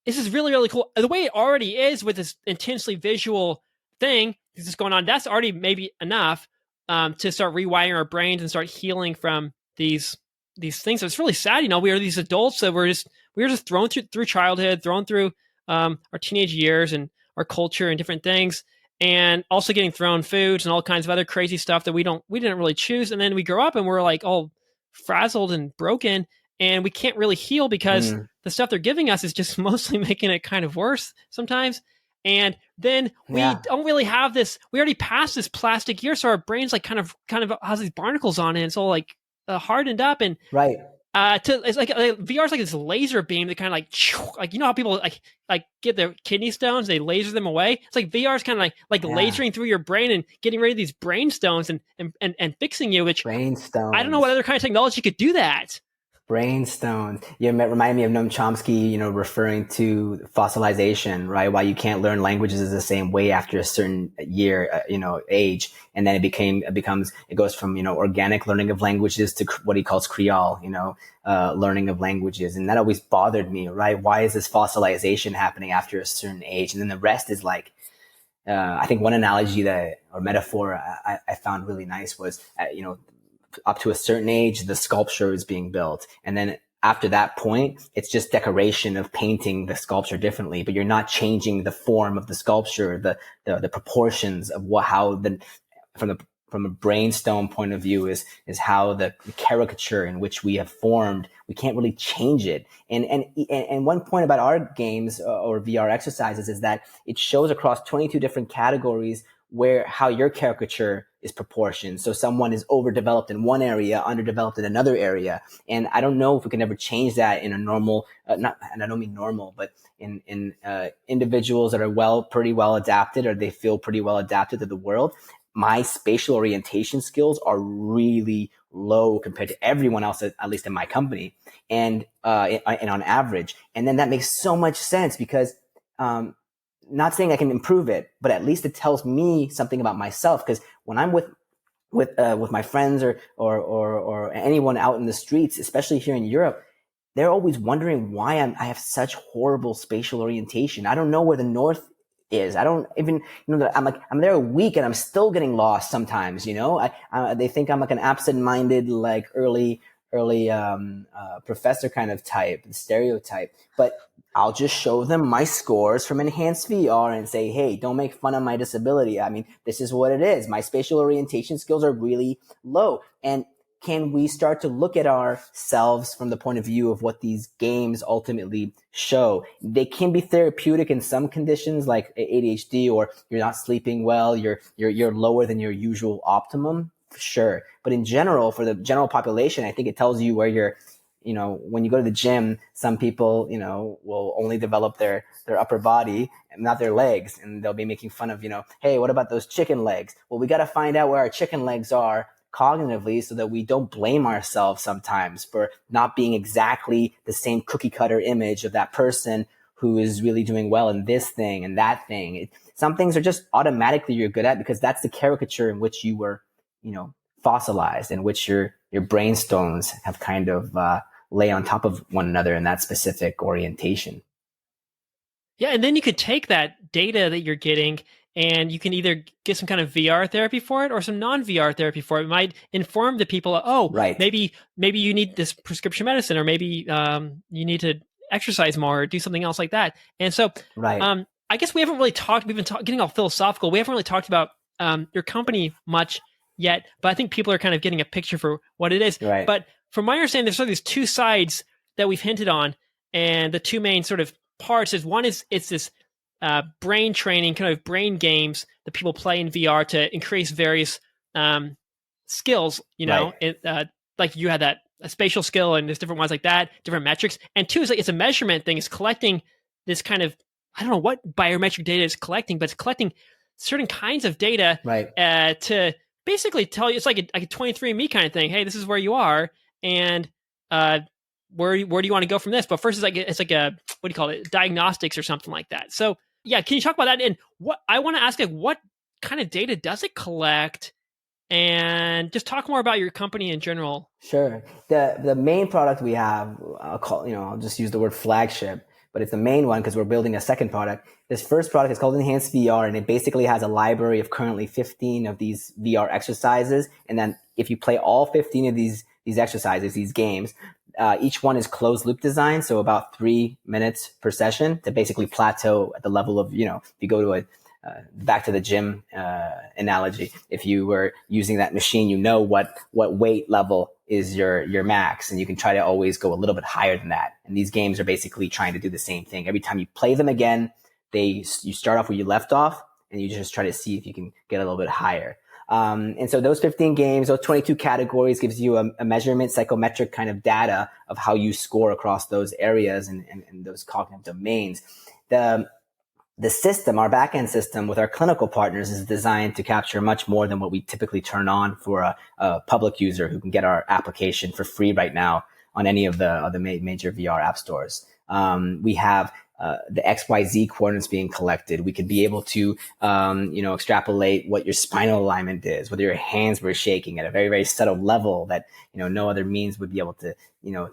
this is really, really cool. The way it already is with this intensely visual thing that's going on, that's already maybe enough to start rewiring our brains and start healing from these things. So it's really sad, we are these adults that we were just thrown through childhood, thrown through our teenage years and our culture and different things, and also getting thrown foods and all kinds of other crazy stuff that we didn't really choose. And then we grow up and we're like all frazzled and broken, and we can't really heal because the stuff they're giving us is just mostly making it kind of worse sometimes. And then we don't really have this. We already passed this plastic year, so our brains like kind of has these barnacles on it, and so like hardened up and right. It's like VR is like this laser beam that kind of like how people like get their kidney stones, they laser them away. It's like VR is kind of like lasering through your brain and getting rid of these brain stones and fixing you. Which brain stones. I don't know what other kind of technology could do that. Brain stones. You remind me of Noam Chomsky, referring to fossilization, right? Why you can't learn languages is the same way after a certain year, age. And then it goes from, organic learning of languages to what he calls Creole, learning of languages. And that always bothered me, right? Why is this fossilization happening after a certain age? And then the rest is like, I think one analogy or metaphor I found really nice was, up to a certain age, the sculpture is being built. And then after that point, it's just decoration of painting the sculpture differently, but you're not changing the form of the sculpture, the proportions of from a brainstorm point of view is how the caricature in which we have formed, we can't really change it. And one point about our games or VR exercises is that it shows across 22 different categories how your caricature is proportioned. So someone is overdeveloped in one area, underdeveloped in another area. And I don't know if we can ever change that in a normal, and I don't mean normal, but in individuals that are pretty well adapted, or they feel pretty well adapted to the world. My spatial orientation skills are really low compared to everyone else, at least in my company, and on average. And then that makes so much sense because, not saying I can improve it, but at least it tells me something about myself. Because when I'm with my friends or anyone out in the streets, especially here in Europe, they're always wondering why I have such horrible spatial orientation. I don't know where the north is. I don't even, I'm there a week and I'm still getting lost sometimes. They think I'm like an absent-minded, like early professor kind of type, stereotype, but I'll just show them my scores from enhanced VR and say, hey, don't make fun of my disability. I mean, this is what it is. My spatial orientation skills are really low. And can we start to look at ourselves from the point of view of what these games ultimately show? They can be therapeutic in some conditions like ADHD, or you're not sleeping well, you're lower than your usual optimum, for sure. But in general, for the general population, I think it tells you where you're, when you go to the gym, some people, will only develop their upper body and not their legs. And they'll be making fun of, hey, what about those chicken legs? Well, we got to find out where our chicken legs are cognitively so that we don't blame ourselves sometimes for not being exactly the same cookie cutter image of that person who is really doing well in this thing and that thing. Some things are just automatically you're good at because that's the caricature in which you were, fossilized, in which your brain stones have kind of lay on top of one another in that specific orientation. Yeah, and then you could take that data that you're getting and you can either get some kind of VR therapy for it or some non-VR therapy for it. It might inform the people, right, maybe you need this prescription medicine, or maybe you need to exercise more or do something else like that. And so right. I guess we haven't really talked, we've been getting all philosophical. We haven't really talked about your company much yet, but I think people are kind of getting a picture for what it is. Right. But from my understanding, there's sort of these two sides that we've hinted on, and the two main sort of parts is one is it's this brain training, kind of brain games that people play in VR to increase various skills, right. like you had that a spatial skill and there's different ones like that, different metrics. And two is like it's a measurement thing. It's collecting this kind of, I don't know what biometric data it's collecting, but it's collecting certain kinds of data right. To basically tell you, it's like a 23andMe kind of thing. Hey, this is where you are, and where do you want to go from this? But first, it's like a what do you call it? Diagnostics or something like that. So Yeah, can you talk about that? And what I want to ask, like, what kind of data does it collect? And just talk more about your company in general. Sure. The main product we have, I'll just use the word flagship, but it's the main one because we're building a second product. This first product is called Enhanced VR, and it basically has a library of currently 15 of these VR exercises. And then if you play all 15 of these exercises, these games, each one is closed loop design, so about 3 minutes per session to basically plateau at the level of, if you go to a back to the gym analogy. If you were using that machine, what weight level is your max, and you can try to always go a little bit higher than that. And these games are basically trying to do the same thing. Every time you play them again, you start off where you left off, and you just try to see if you can get a little bit higher. And so those 15 games, those 22 categories gives you a measurement, psychometric kind of data of how you score across those areas and those cognitive domains. The system, our backend system with our clinical partners, is designed to capture much more than what we typically turn on for a public user who can get our application for free right now on any of the major VR app stores. We have the XYZ coordinates being collected. We could be able to, extrapolate what your spinal alignment is, whether your hands were shaking at a very, very subtle level that, no other means would be able to,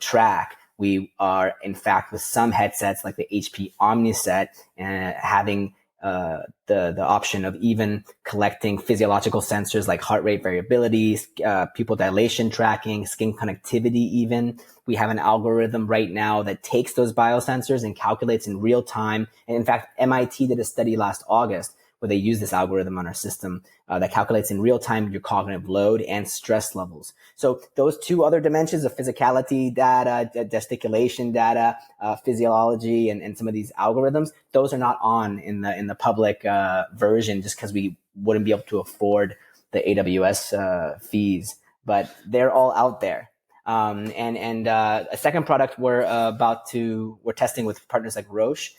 track. We are, in fact, with some headsets like the HP Omniset, having the option of even collecting physiological sensors like heart rate variability, pupil dilation tracking, skin connectivity even. We have an algorithm right now that takes those biosensors and calculates in real time. And in fact, MIT did a study last August where they use this algorithm on our system that calculates in real time your cognitive load and stress levels. So those two other dimensions of physicality data, gesticulation data, physiology, and some of these algorithms, those are not on in the public version just because we wouldn't be able to afford the AWS fees, but they're all out there. A second product we're testing with partners like Roche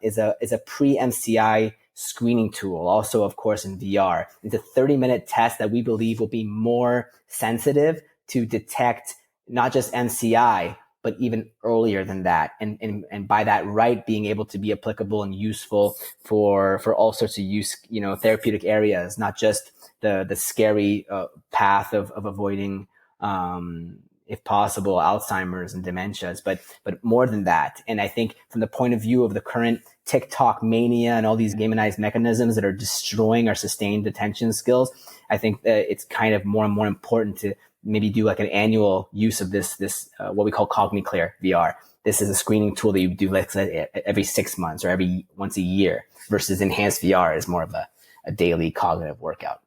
is a pre-MCI screening tool, also, of course, in VR. It's a 30-minute test that we believe will be more sensitive to detect not just MCI, but even earlier than that. And by that right, being able to be applicable and useful for all sorts of use, therapeutic areas, not just the scary path of avoiding, if possible, Alzheimer's and dementias, but more than that. And I think from the point of view of the current TikTok mania and all these gamified mechanisms that are destroying our sustained attention skills, I think that it's kind of more and more important to maybe do like an annual use of this what we call CogniClear VR. This is a screening tool that you do like every 6 months or once a year, versus Enhanced VR is more of a daily cognitive workout.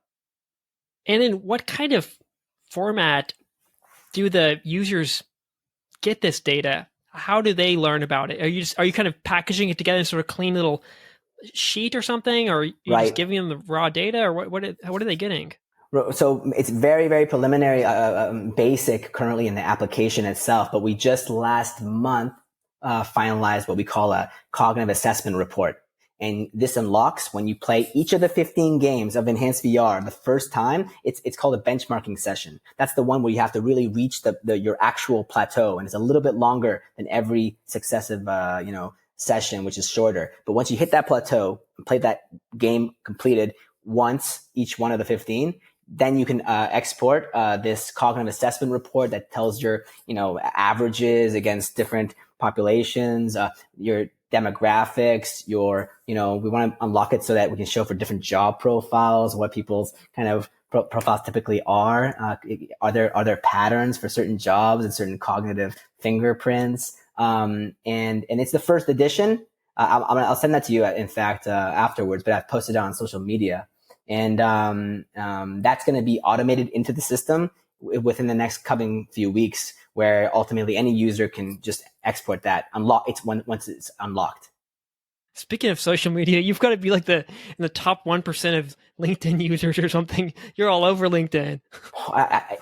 And in what kind of format do the users get this data? How do they learn about it? Are you kind of packaging it together in sort of clean little sheet or something, or are you just giving them the raw data, or what are they getting? So it's very, very preliminary, basic currently in the application itself, but we just last month finalized what we call a cognitive assessment report. And this unlocks when you play each of the 15 games of Enhanced VR the first time. It's called a benchmarking session. That's the one where you have to really reach your actual plateau, and it's a little bit longer than every successive session, which is shorter. But once you hit that plateau and play that game completed once each one of the 15, then you can export this cognitive assessment report that tells your averages against different populations, your demographics, we want to unlock it so that we can show for different job profiles what people's kind of profiles typically are. Are there patterns for certain jobs and certain cognitive fingerprints? And it's the first edition. I'll send that to you, in fact, afterwards, but I've posted it on social media. And that's going to be automated into the system within the next coming few weeks, where ultimately any user can just export that, once it's unlocked. Speaking of social media, you've got to be like in the top 1% of LinkedIn users or something. You're all over LinkedIn.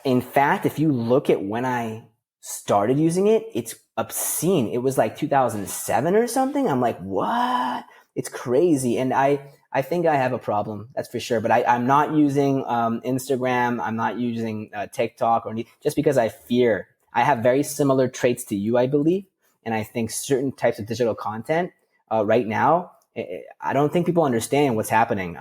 In fact, if you look at when I started using it, it's obscene. It was like 2007 or something. I'm like, what? It's crazy. And I think I have a problem, that's for sure. But I'm not using Instagram. I'm not using TikTok just because I fear. I have very similar traits to you, I believe. And I think certain types of digital content right now I don't think people understand what's happening.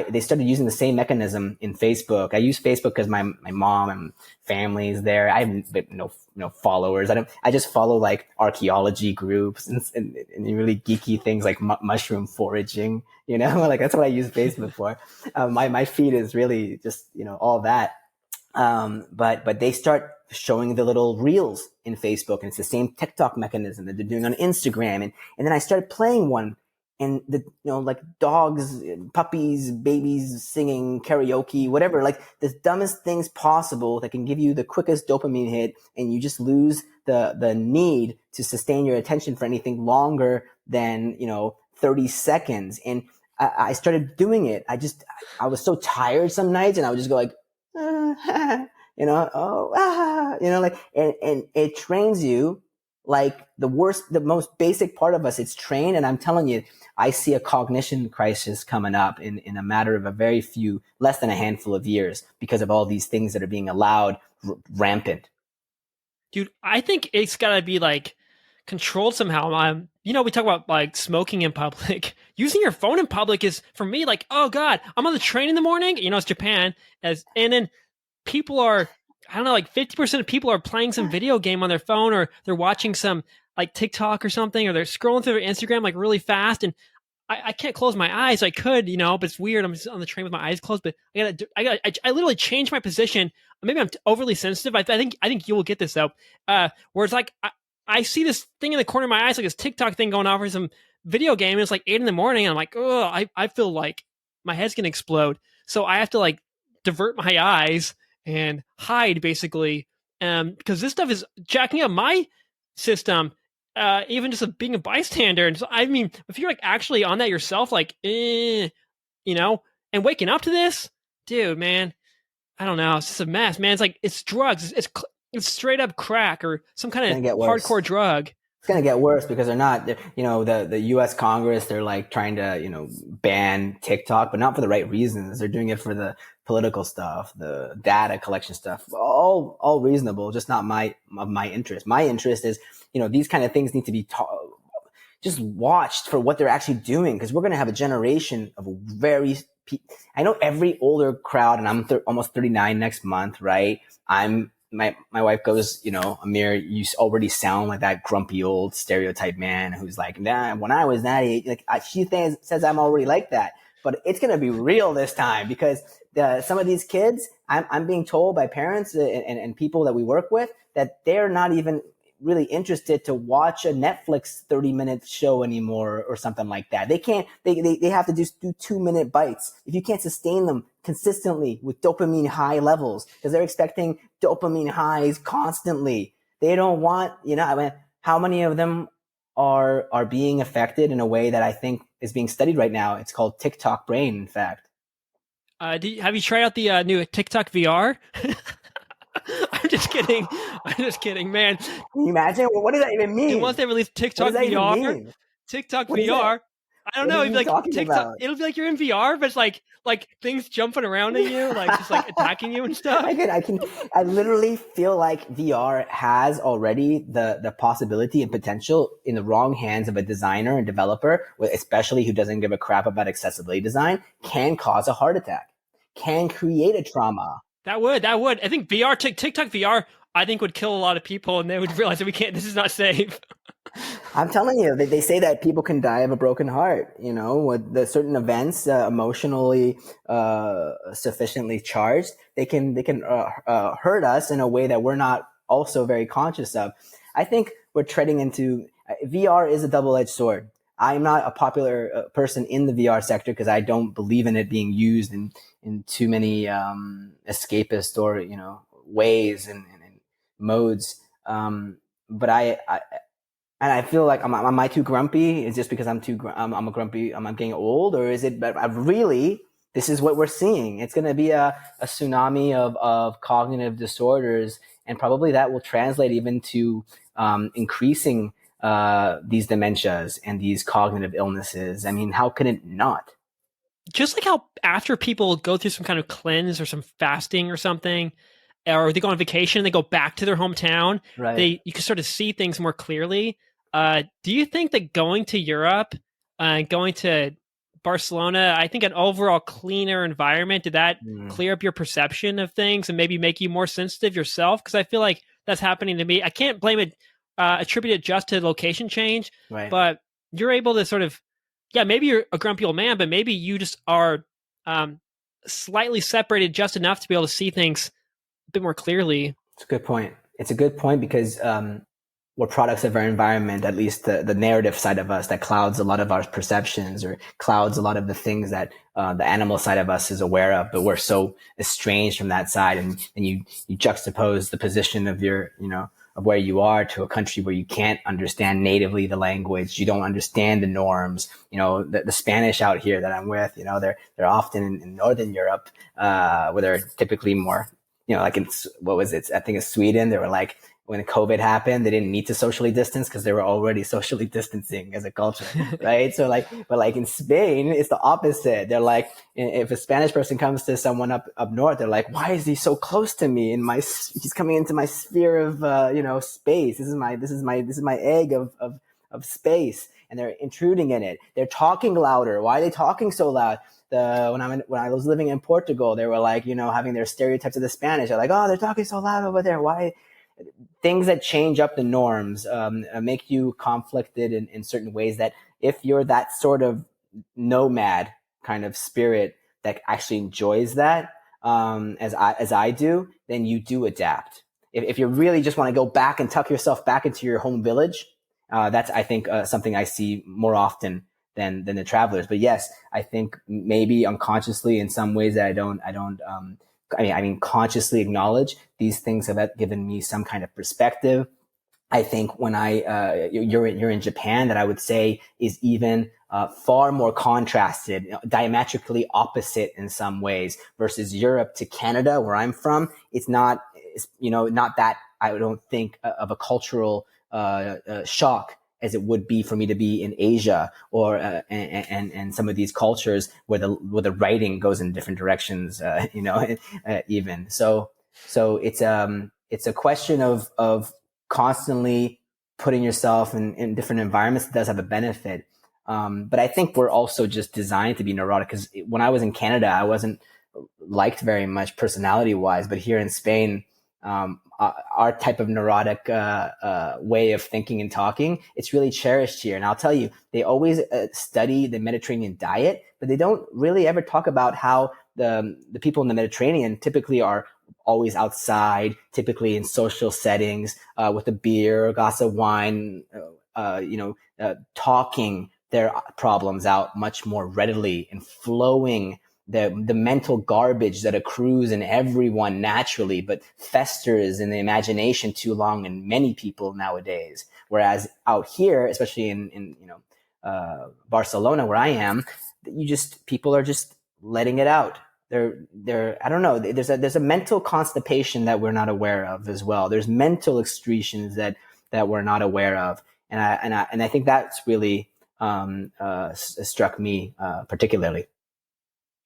They started using the same mechanism in Facebook. I use Facebook because my mom and family is there. I have no followers. I just follow like archaeology groups and really geeky things like mushroom foraging. Like that's what I use Facebook for. My feed is really just all that. But they start showing the little reels in Facebook, and it's the same TikTok mechanism that they're doing on Instagram. And then I started playing one, and like dogs, puppies, babies singing karaoke, whatever, like the dumbest things possible that can give you the quickest dopamine hit, and you just lose the need to sustain your attention for anything longer than 30 seconds. And I started doing it. I was so tired some nights, and I would just go like, like, and it trains you like the most basic part of us. It's trained. And I'm telling you, I see a cognition crisis coming up in a matter of less than a handful of years because of all these things that are being allowed rampant. Dude, I think it's gotta be like controlled somehow. We talk about like smoking in public. Using your phone in public is for me like, oh god, I'm on the train in the morning. It's Japan, and then people are, I don't know, like 50% of people are playing some video game on their phone, or they're watching some like TikTok or something, or they're scrolling through their Instagram like really fast, and I can't close my eyes. I could, but it's weird. I'm just on the train with my eyes closed, but I literally changed my position. Maybe I'm overly sensitive. I think you will get this though. Where it's like I see this thing in the corner of my eyes, like this TikTok thing going off for some video game. And it's like 8 a.m. And I'm like, oh, I feel like my head's gonna explode. So I have to like divert my eyes and hide basically, because this stuff is jacking up my system. Even just being a bystander. And so, I mean, if you're like actually on that yourself, like, and waking up to this, dude, man, I don't know. It's just a mess, man. It's like, it's drugs. It's straight up crack or some kind of hardcore drug. It's going to get worse because they're not, the U.S. Congress, they're like trying to, ban TikTok, but not for the right reasons. They're doing it for the political stuff, the data collection stuff, all reasonable, just not my interest. My interest is, these kind of things need to be just watched for what they're actually doing, because we're going to have a generation of I know every older crowd, and I'm almost 39 next month, right? My wife goes, Amir, you already sound like that grumpy old stereotype man who's like, nah, when I was that age, like she says I'm already like that, but it's going to be real this time, because some of these kids, I'm being told by parents and people that we work with that they're not even really interested to watch a Netflix 30-minute show anymore or something like that. They can't, they have to just do 2-minute bites. If you can't sustain them consistently with dopamine high levels, because they're expecting dopamine highs constantly. They don't want, how many of them are being affected in a way that I think is being studied right now? It's called TikTok brain, in fact. Have you tried out the new TikTok VR? I'm just kidding, man. Can you imagine? What does that even mean? And once they release TikTok VR, TikTok VR, I don't know. It'd be like TikTok. It'll be like you're in VR, but it's like things jumping around at you, like just like attacking you and stuff. I literally feel like VR has already the possibility and potential in the wrong hands of a designer and developer, especially who doesn't give a crap about accessibility design, can cause a heart attack, can create a trauma. That would. I think TikTok VR, I think would kill a lot of people, and they would realize that this is not safe. I'm telling you, they say that people can die of a broken heart, with the certain events, emotionally, sufficiently charged, they can hurt us in a way that we're not also very conscious of. I think we're treading into, VR is a double-edged sword. I'm not a popular person in the VR sector because I don't believe in it being used in too many escapist or ways and modes. But I feel like am I too grumpy? Is just because I'm a grumpy? I'm getting old, or is it? But really, this is what we're seeing. It's going to be a tsunami of cognitive disorders, and probably that will translate even to increasing these dementias and these cognitive illnesses. I mean, how can it not? Just like how after people go through some kind of cleanse or some fasting or something, or they go on vacation and they go back to their hometown, right, you can sort of see things more clearly. Do you think that going to Europe going to Barcelona, I think an overall cleaner environment, did that Mm, clear up your perception of things and maybe make you more sensitive yourself? Because I feel like that's happening to me. I can't blame it, attribute it just to location change, right. but you're able to sort of, yeah, maybe you're a grumpy old man, but maybe you just are um, slightly separated just enough to be able to see things a bit more clearly. It's a good point. It's a good point because we're products of our environment, at least the narrative side of us that clouds a lot of our perceptions or clouds a lot of the things that the animal side of us is aware of, but we're so estranged from that side. And you juxtapose the position of your, of where you are to a country where you can't understand natively the language. You don't understand the norms. The Spanish out here that I'm with, they're often in Northern Europe, where they're typically more, like what was it? I think it's Sweden. They were like, when COVID happened, they didn't need to socially distance because they were already socially distancing as a culture, right? So but like in Spain, it's the opposite. They're like, if a Spanish person comes to someone up north, they're like, why is he so close to me? He's coming into my sphere of, space. This is my egg of space, and they're intruding in it. They're talking louder. Why are they talking so loud? When I was living in Portugal, they were like, having their stereotypes of the Spanish. They're like, oh, they're talking so loud over there. Why? Things that change up the norms make you conflicted in certain ways that if you're that sort of nomad kind of spirit that actually enjoys that, as I do, then you do adapt. If you really just want to go back and tuck yourself back into your home village, that's, I think, something I see more often than the travelers. But yes, I think maybe unconsciously in some ways that I mean, consciously acknowledge these things have given me some kind of perspective. I think when you're in Japan, that I would say is even far more contrasted, diametrically opposite in some ways versus Europe to Canada, where I'm from. It's not that I don't think of a cultural shock as it would be for me to be in Asia or and some of these cultures where the writing goes in different directions, even so it's a question of constantly putting yourself in different environments that does have a benefit. But I think we're also just designed to be neurotic because when I was in Canada, I wasn't liked very much personality wise, but here in Spain, our type of neurotic way of thinking and talking, it's really cherished here. And I'll tell you, they always study the Mediterranean diet, but they don't really ever talk about how the people in the Mediterranean typically are always outside, typically in social settings, with a beer, a glass of wine, talking their problems out much more readily and flowing the mental garbage that accrues in everyone naturally, but festers in the imagination too long in many people nowadays. Whereas out here, especially in Barcelona, where I am, people are just letting it out. I don't know. There's a mental constipation that we're not aware of as well. There's mental excretions that we're not aware of, and I think that's really struck me particularly.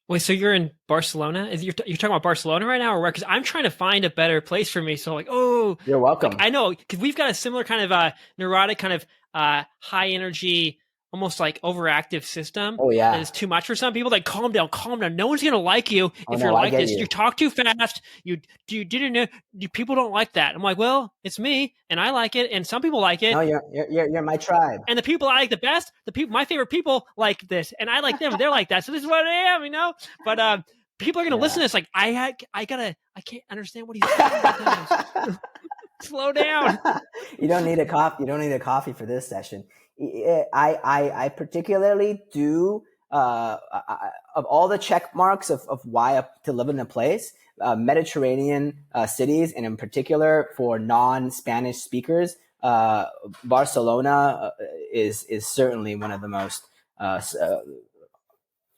Wait, so you're in Barcelona? You're talking about Barcelona right now, or where? Because I'm trying to find a better place for me. So like, oh, You're like welcome. I know because we've got a similar kind of neurotic, kind of high energy, almost like overactive system Oh that yeah. is too much for some people. Like, calm down, calm down. No one's gonna like you Oh if you're no, I like get this. You you. talk too fast. You didn't know. People don't like that. I'm like, well, it's me, and I like it, and some people like No, it, you're my tribe. and the people I like the best, my favorite people like this, and I like them. They're like that. So this is what I am. But people are gonna listen Yeah. to this like I can't understand what he's saying sometimes. Slow down. You don't need a coffee. You don't need a coffee for this session. I particularly do of all the check marks of why to live in a place, Mediterranean cities, and in particular for non-Spanish speakers, uh, Barcelona is certainly one of the most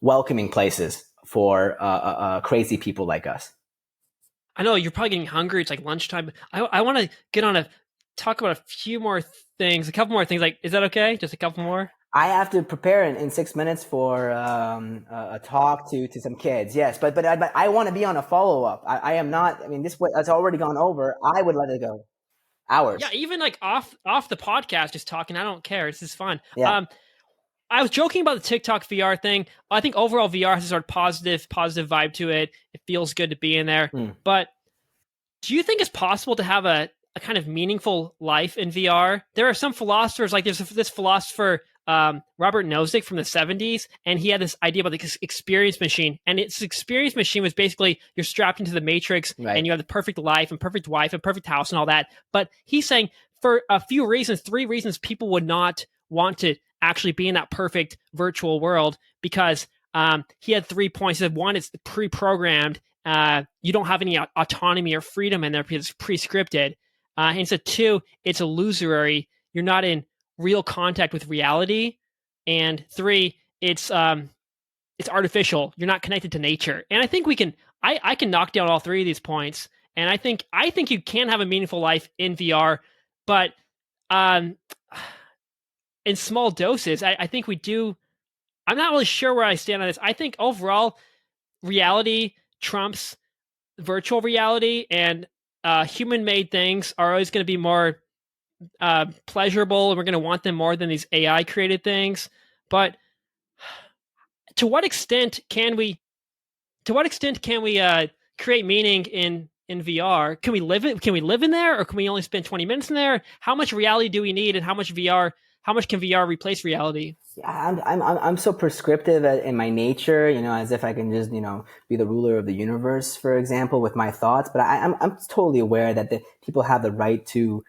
welcoming places for crazy people like us. I know you're probably getting hungry. It's like lunchtime. I want to get on a talk about a few more things, a couple more things. Like, is that okay? Just a couple more. I have to prepare in 6 minutes for a talk to some kids. Yes, but I want to be on a follow up. I am not. I mean, that's already gone over. I would let it go. Yeah, Hours. even like off the podcast, just talking. I don't care. This is fun. Yeah. I was joking about the TikTok VR thing. I think overall VR has a sort of positive vibe to it. It feels good to be in there. Hmm. But do you think it's possible to have a kind of meaningful life in VR? There are some philosophers, like there's this philosopher, Robert Nozick from the 70s, and he had this idea about the experience machine. And its experience machine was basically you're strapped into the matrix Right. and you have the perfect life and perfect wife and perfect house and all that. But he's saying for a few reasons, three reasons people would not want to actually be in that perfect virtual world because he had 3 points. He said, one, it's pre-programmed. You don't have any autonomy or freedom in there because it's pre-scripted. And so two, it's illusory. You're not in real contact with reality. And three, it's artificial. You're not connected to nature. And I think we can. I can knock down all three of these points. And I think you can have a meaningful life in VR, but um, in small doses. I think we do. I'm not really sure where I stand on this. I think overall, reality trumps virtual reality, and human-made things are always going to be more pleasurable, and we're going to want them more than these AI-created things. But to what extent can we? To what extent can we create meaning in VR? Can we live it? Can we live in there, or can we only spend 20 minutes in there? How much reality do we need, and how much VR? How much can VR replace reality? I'm so prescriptive in my nature, as if I can just, be the ruler of the universe, for example, with my thoughts. But I'm totally aware that the people have the right to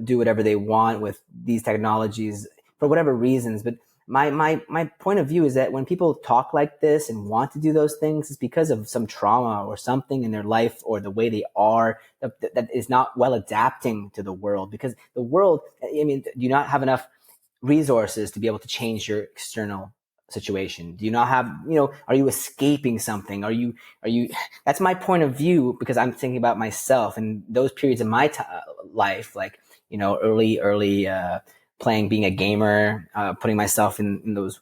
do whatever they want with these technologies for whatever reasons. But my point of view is that when people talk like this and want to do those things, it's because of some trauma or something in their life or the way they are that is not well adapting to the world. Because the world, I mean, do you not have enough resources to be able to change your external situation? Do you not have, are you escaping something? Are you, that's my point of view, because I'm thinking about myself and those periods of my life, like, early, being a gamer, putting myself in those,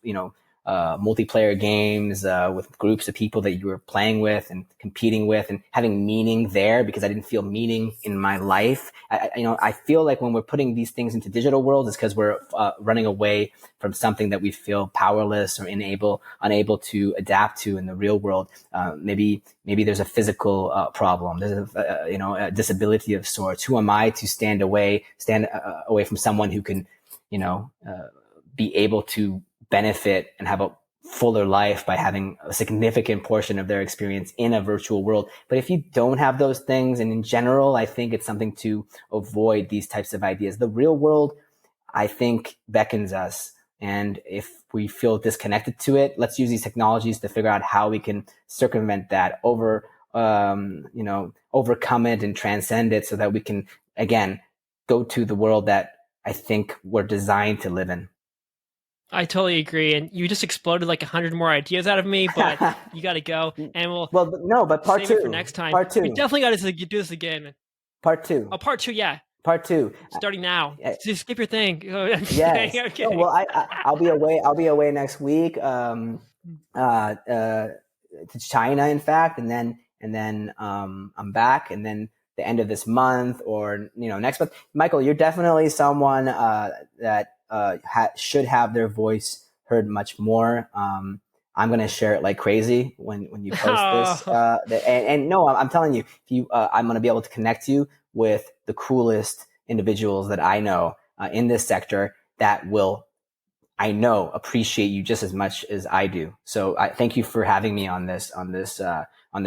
multiplayer games, with groups of people that you were playing with and competing with and having meaning there because I didn't feel meaning in my life. I feel like when we're putting these things into digital worlds, it's because we're running away from something that we feel powerless or unable to adapt to in the real world. Maybe there's a physical problem. There's a disability of sorts. Who am I to stand away from someone who can, be able to benefit and have a fuller life by having a significant portion of their experience in a virtual world. But if you don't have those things, and in general, I think it's something to avoid these types of ideas. The real world, I think, beckons us. And if we feel disconnected to it, let's use these technologies to figure out how we can circumvent that, overcome it and transcend it so that we can, again, go to the world that I think we're designed to live in. I totally agree, and you just exploded like 100 more ideas out of me. But you got to go, and we'll but part save two it for next time. Part two. We definitely got to do this again. Part two. Oh, part two, yeah. Part two. Starting now. Just skip your thing. Yes. Okay. No, well, I'll be away. I'll be away next week. To China, in fact, and then I'm back, and then the end of this month or next month. Michael, you're definitely someone that should have their voice heard much more. I'm gonna share it like crazy when you post this. And no, I'm telling you, I'm gonna be able to connect you with the coolest individuals that I know in this sector that will, I know, appreciate you just as much as I do. So I thank you for having me on this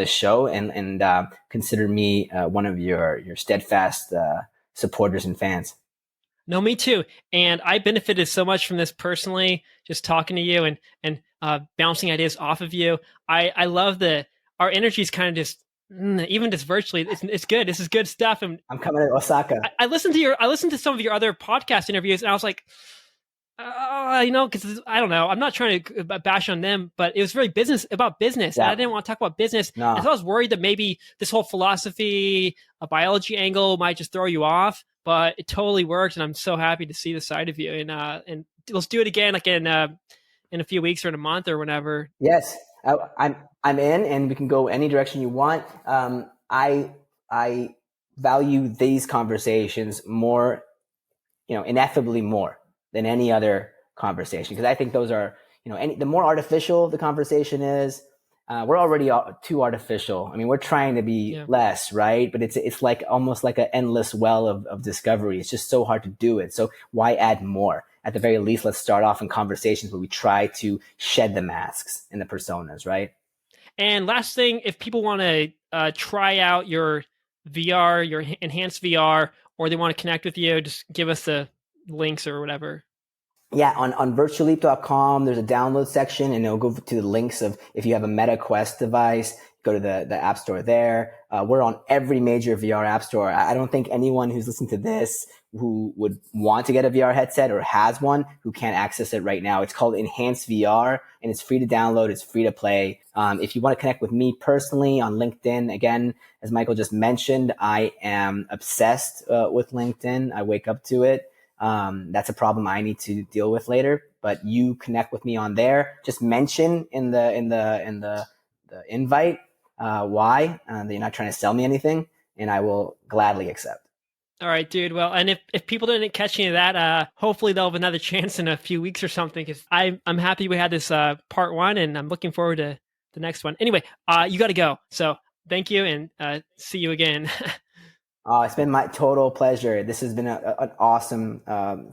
show, and consider me one of your steadfast supporters and fans. No, me too. And I benefited so much from this personally, just talking to you and bouncing ideas off of you. I love our energy is kind of just even just virtually. It's good. This is good stuff. And I'm coming to Osaka. I listened to some of your other podcast interviews, and I was like, because I don't know. I'm not trying to bash on them, but it was very about business. Yeah. And I didn't want to talk about business. No. And so I was worried that maybe this whole philosophy, a biology angle might just throw you off, but it totally worked. And I'm so happy to see the side of you. And let's do it again, like in a few weeks or in a month or whenever. Yes, I'm in, and we can go any direction you want. I value these conversations more, ineffably more than any other conversation, because I think those are, the more artificial the conversation is, we're already too artificial. I mean, we're trying to be less, right? But it's like almost like an endless well of discovery. It's just so hard to do it. So why add more? At the very least, let's start off in conversations where we try to shed the masks and the personas, right? And last thing, if people want to try out your VR, your enhanced VR, or they want to connect with you, just give us the links or whatever. Yeah, on virtualleap.com, there's a download section, and it'll go to the links of if you have a Meta Quest device, go to the App Store there. We're on every major VR app store. I don't think anyone who's listening to this who would want to get a VR headset or has one who can't access it right now. It's called Enhanced VR, and it's free to download. It's free to play. If you want to connect with me personally on LinkedIn, again, as Michael just mentioned, I am obsessed with LinkedIn. I wake up to it. That's a problem I need to deal with later, but you connect with me on there. Just mention in the invite why that you're not trying to sell me anything, and I will gladly accept. All right, dude. Well, and if people didn't catch any of that, hopefully they'll have another chance in a few weeks or something, because I'm happy we had this part one, and I'm looking forward to the next one. Anyway, you got to go. So thank you, and see you again. It's been my total pleasure. This has been an awesome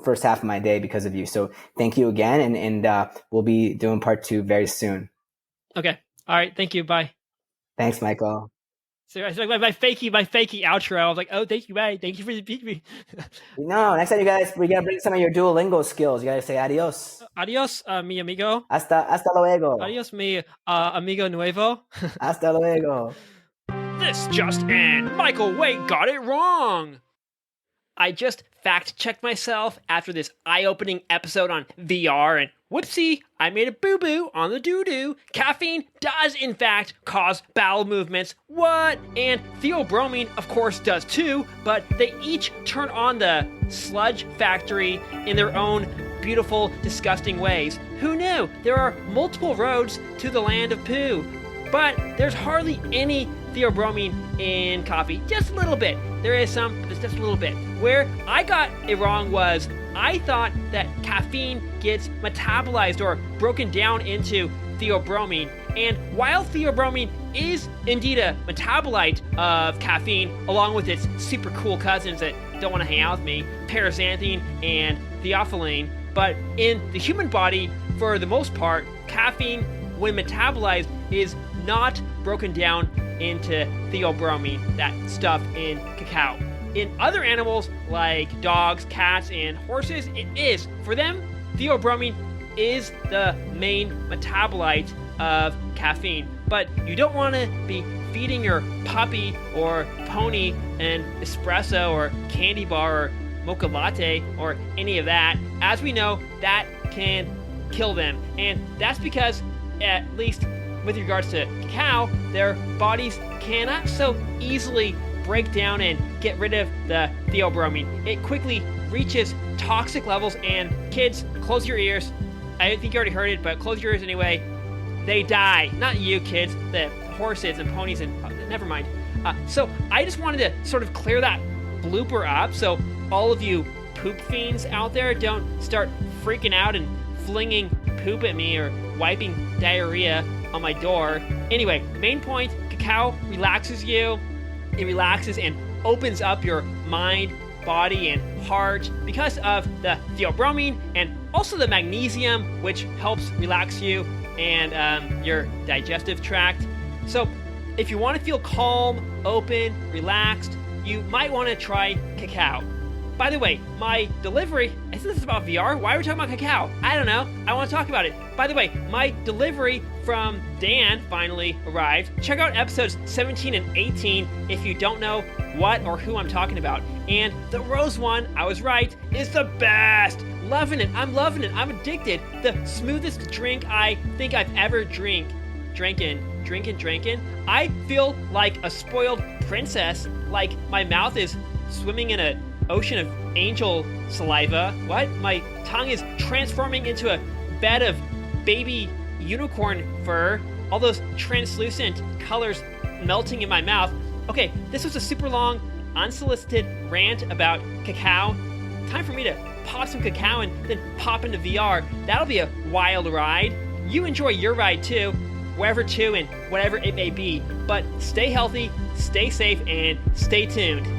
first half of my day because of you. So thank you again, and we'll be doing part 2 very soon. Okay. All right. Thank you. Bye. Thanks, Michael. So my fakey outro. I was like, oh, thank you, bye. Thank you for the me. No, next time we gotta bring some of your Duolingo skills. You gotta say adios. Adios, mi amigo. Hasta luego. Adios, mi amigo nuevo. Hasta luego. This just in. Michael Wake got it wrong. I just fact-checked myself after this eye-opening episode on VR, and whoopsie, I made a boo-boo on the doo-doo. Caffeine does, in fact, cause bowel movements. What? And theobromine, of course, does too, but they each turn on the sludge factory in their own beautiful, disgusting ways. Who knew? There are multiple roads to the land of poo, but there's hardly any theobromine in coffee. Just a little bit. There is some, but it's just a little bit. Where I got it wrong was I thought that caffeine gets metabolized or broken down into theobromine. And while theobromine is indeed a metabolite of caffeine, along with its super cool cousins that don't want to hang out with me, paraxanthine and theophylline, but in the human body, for the most part, caffeine, when metabolized, is not broken down into theobromine, that stuff in cacao. In other animals like dogs, cats, and horses, it is. For them, theobromine is the main metabolite of caffeine. But you don't want to be feeding your puppy or pony an espresso or candy bar or mocha latte or any of that. As we know, that can kill them. And that's because, at least with regards to cacao, their bodies cannot so easily break down and get rid of the theobromine. It quickly reaches toxic levels, and kids, close your ears. I think you already heard it, but close your ears anyway. They die. Not you, kids. The horses and ponies and... never mind. So I just wanted to sort of clear that blooper up so all of you poop fiends out there don't start freaking out and flinging poop at me or wiping diarrhea on my door. Anyway, main point, cacao relaxes you. It relaxes and opens up your mind, body, and heart because of the theobromine and also the magnesium, which helps relax you and your digestive tract. So if you want to feel calm, open, relaxed, you might want to try cacao. By the way, my delivery, I think this is about VR. Why are we talking about cacao? I don't know. I want to talk about it. By the way, my delivery from Dan finally arrived. Check out episodes 17 and 18 if you don't know what or who I'm talking about. And the rose one, I was right, is the best. Loving it. I'm loving it. I'm addicted. The smoothest drink I think I've ever drinking. I feel like a spoiled princess, like my mouth is swimming in an ocean of angel saliva. What? My tongue is transforming into a bed of baby unicorn fur. All those translucent colors melting in my mouth. Okay, this was a super long, unsolicited rant about cacao. time for me to pop some cacao and then pop into VR. That'll be a wild ride. You enjoy your ride too, wherever to and whatever it may be. But stay healthy, stay safe, and stay tuned.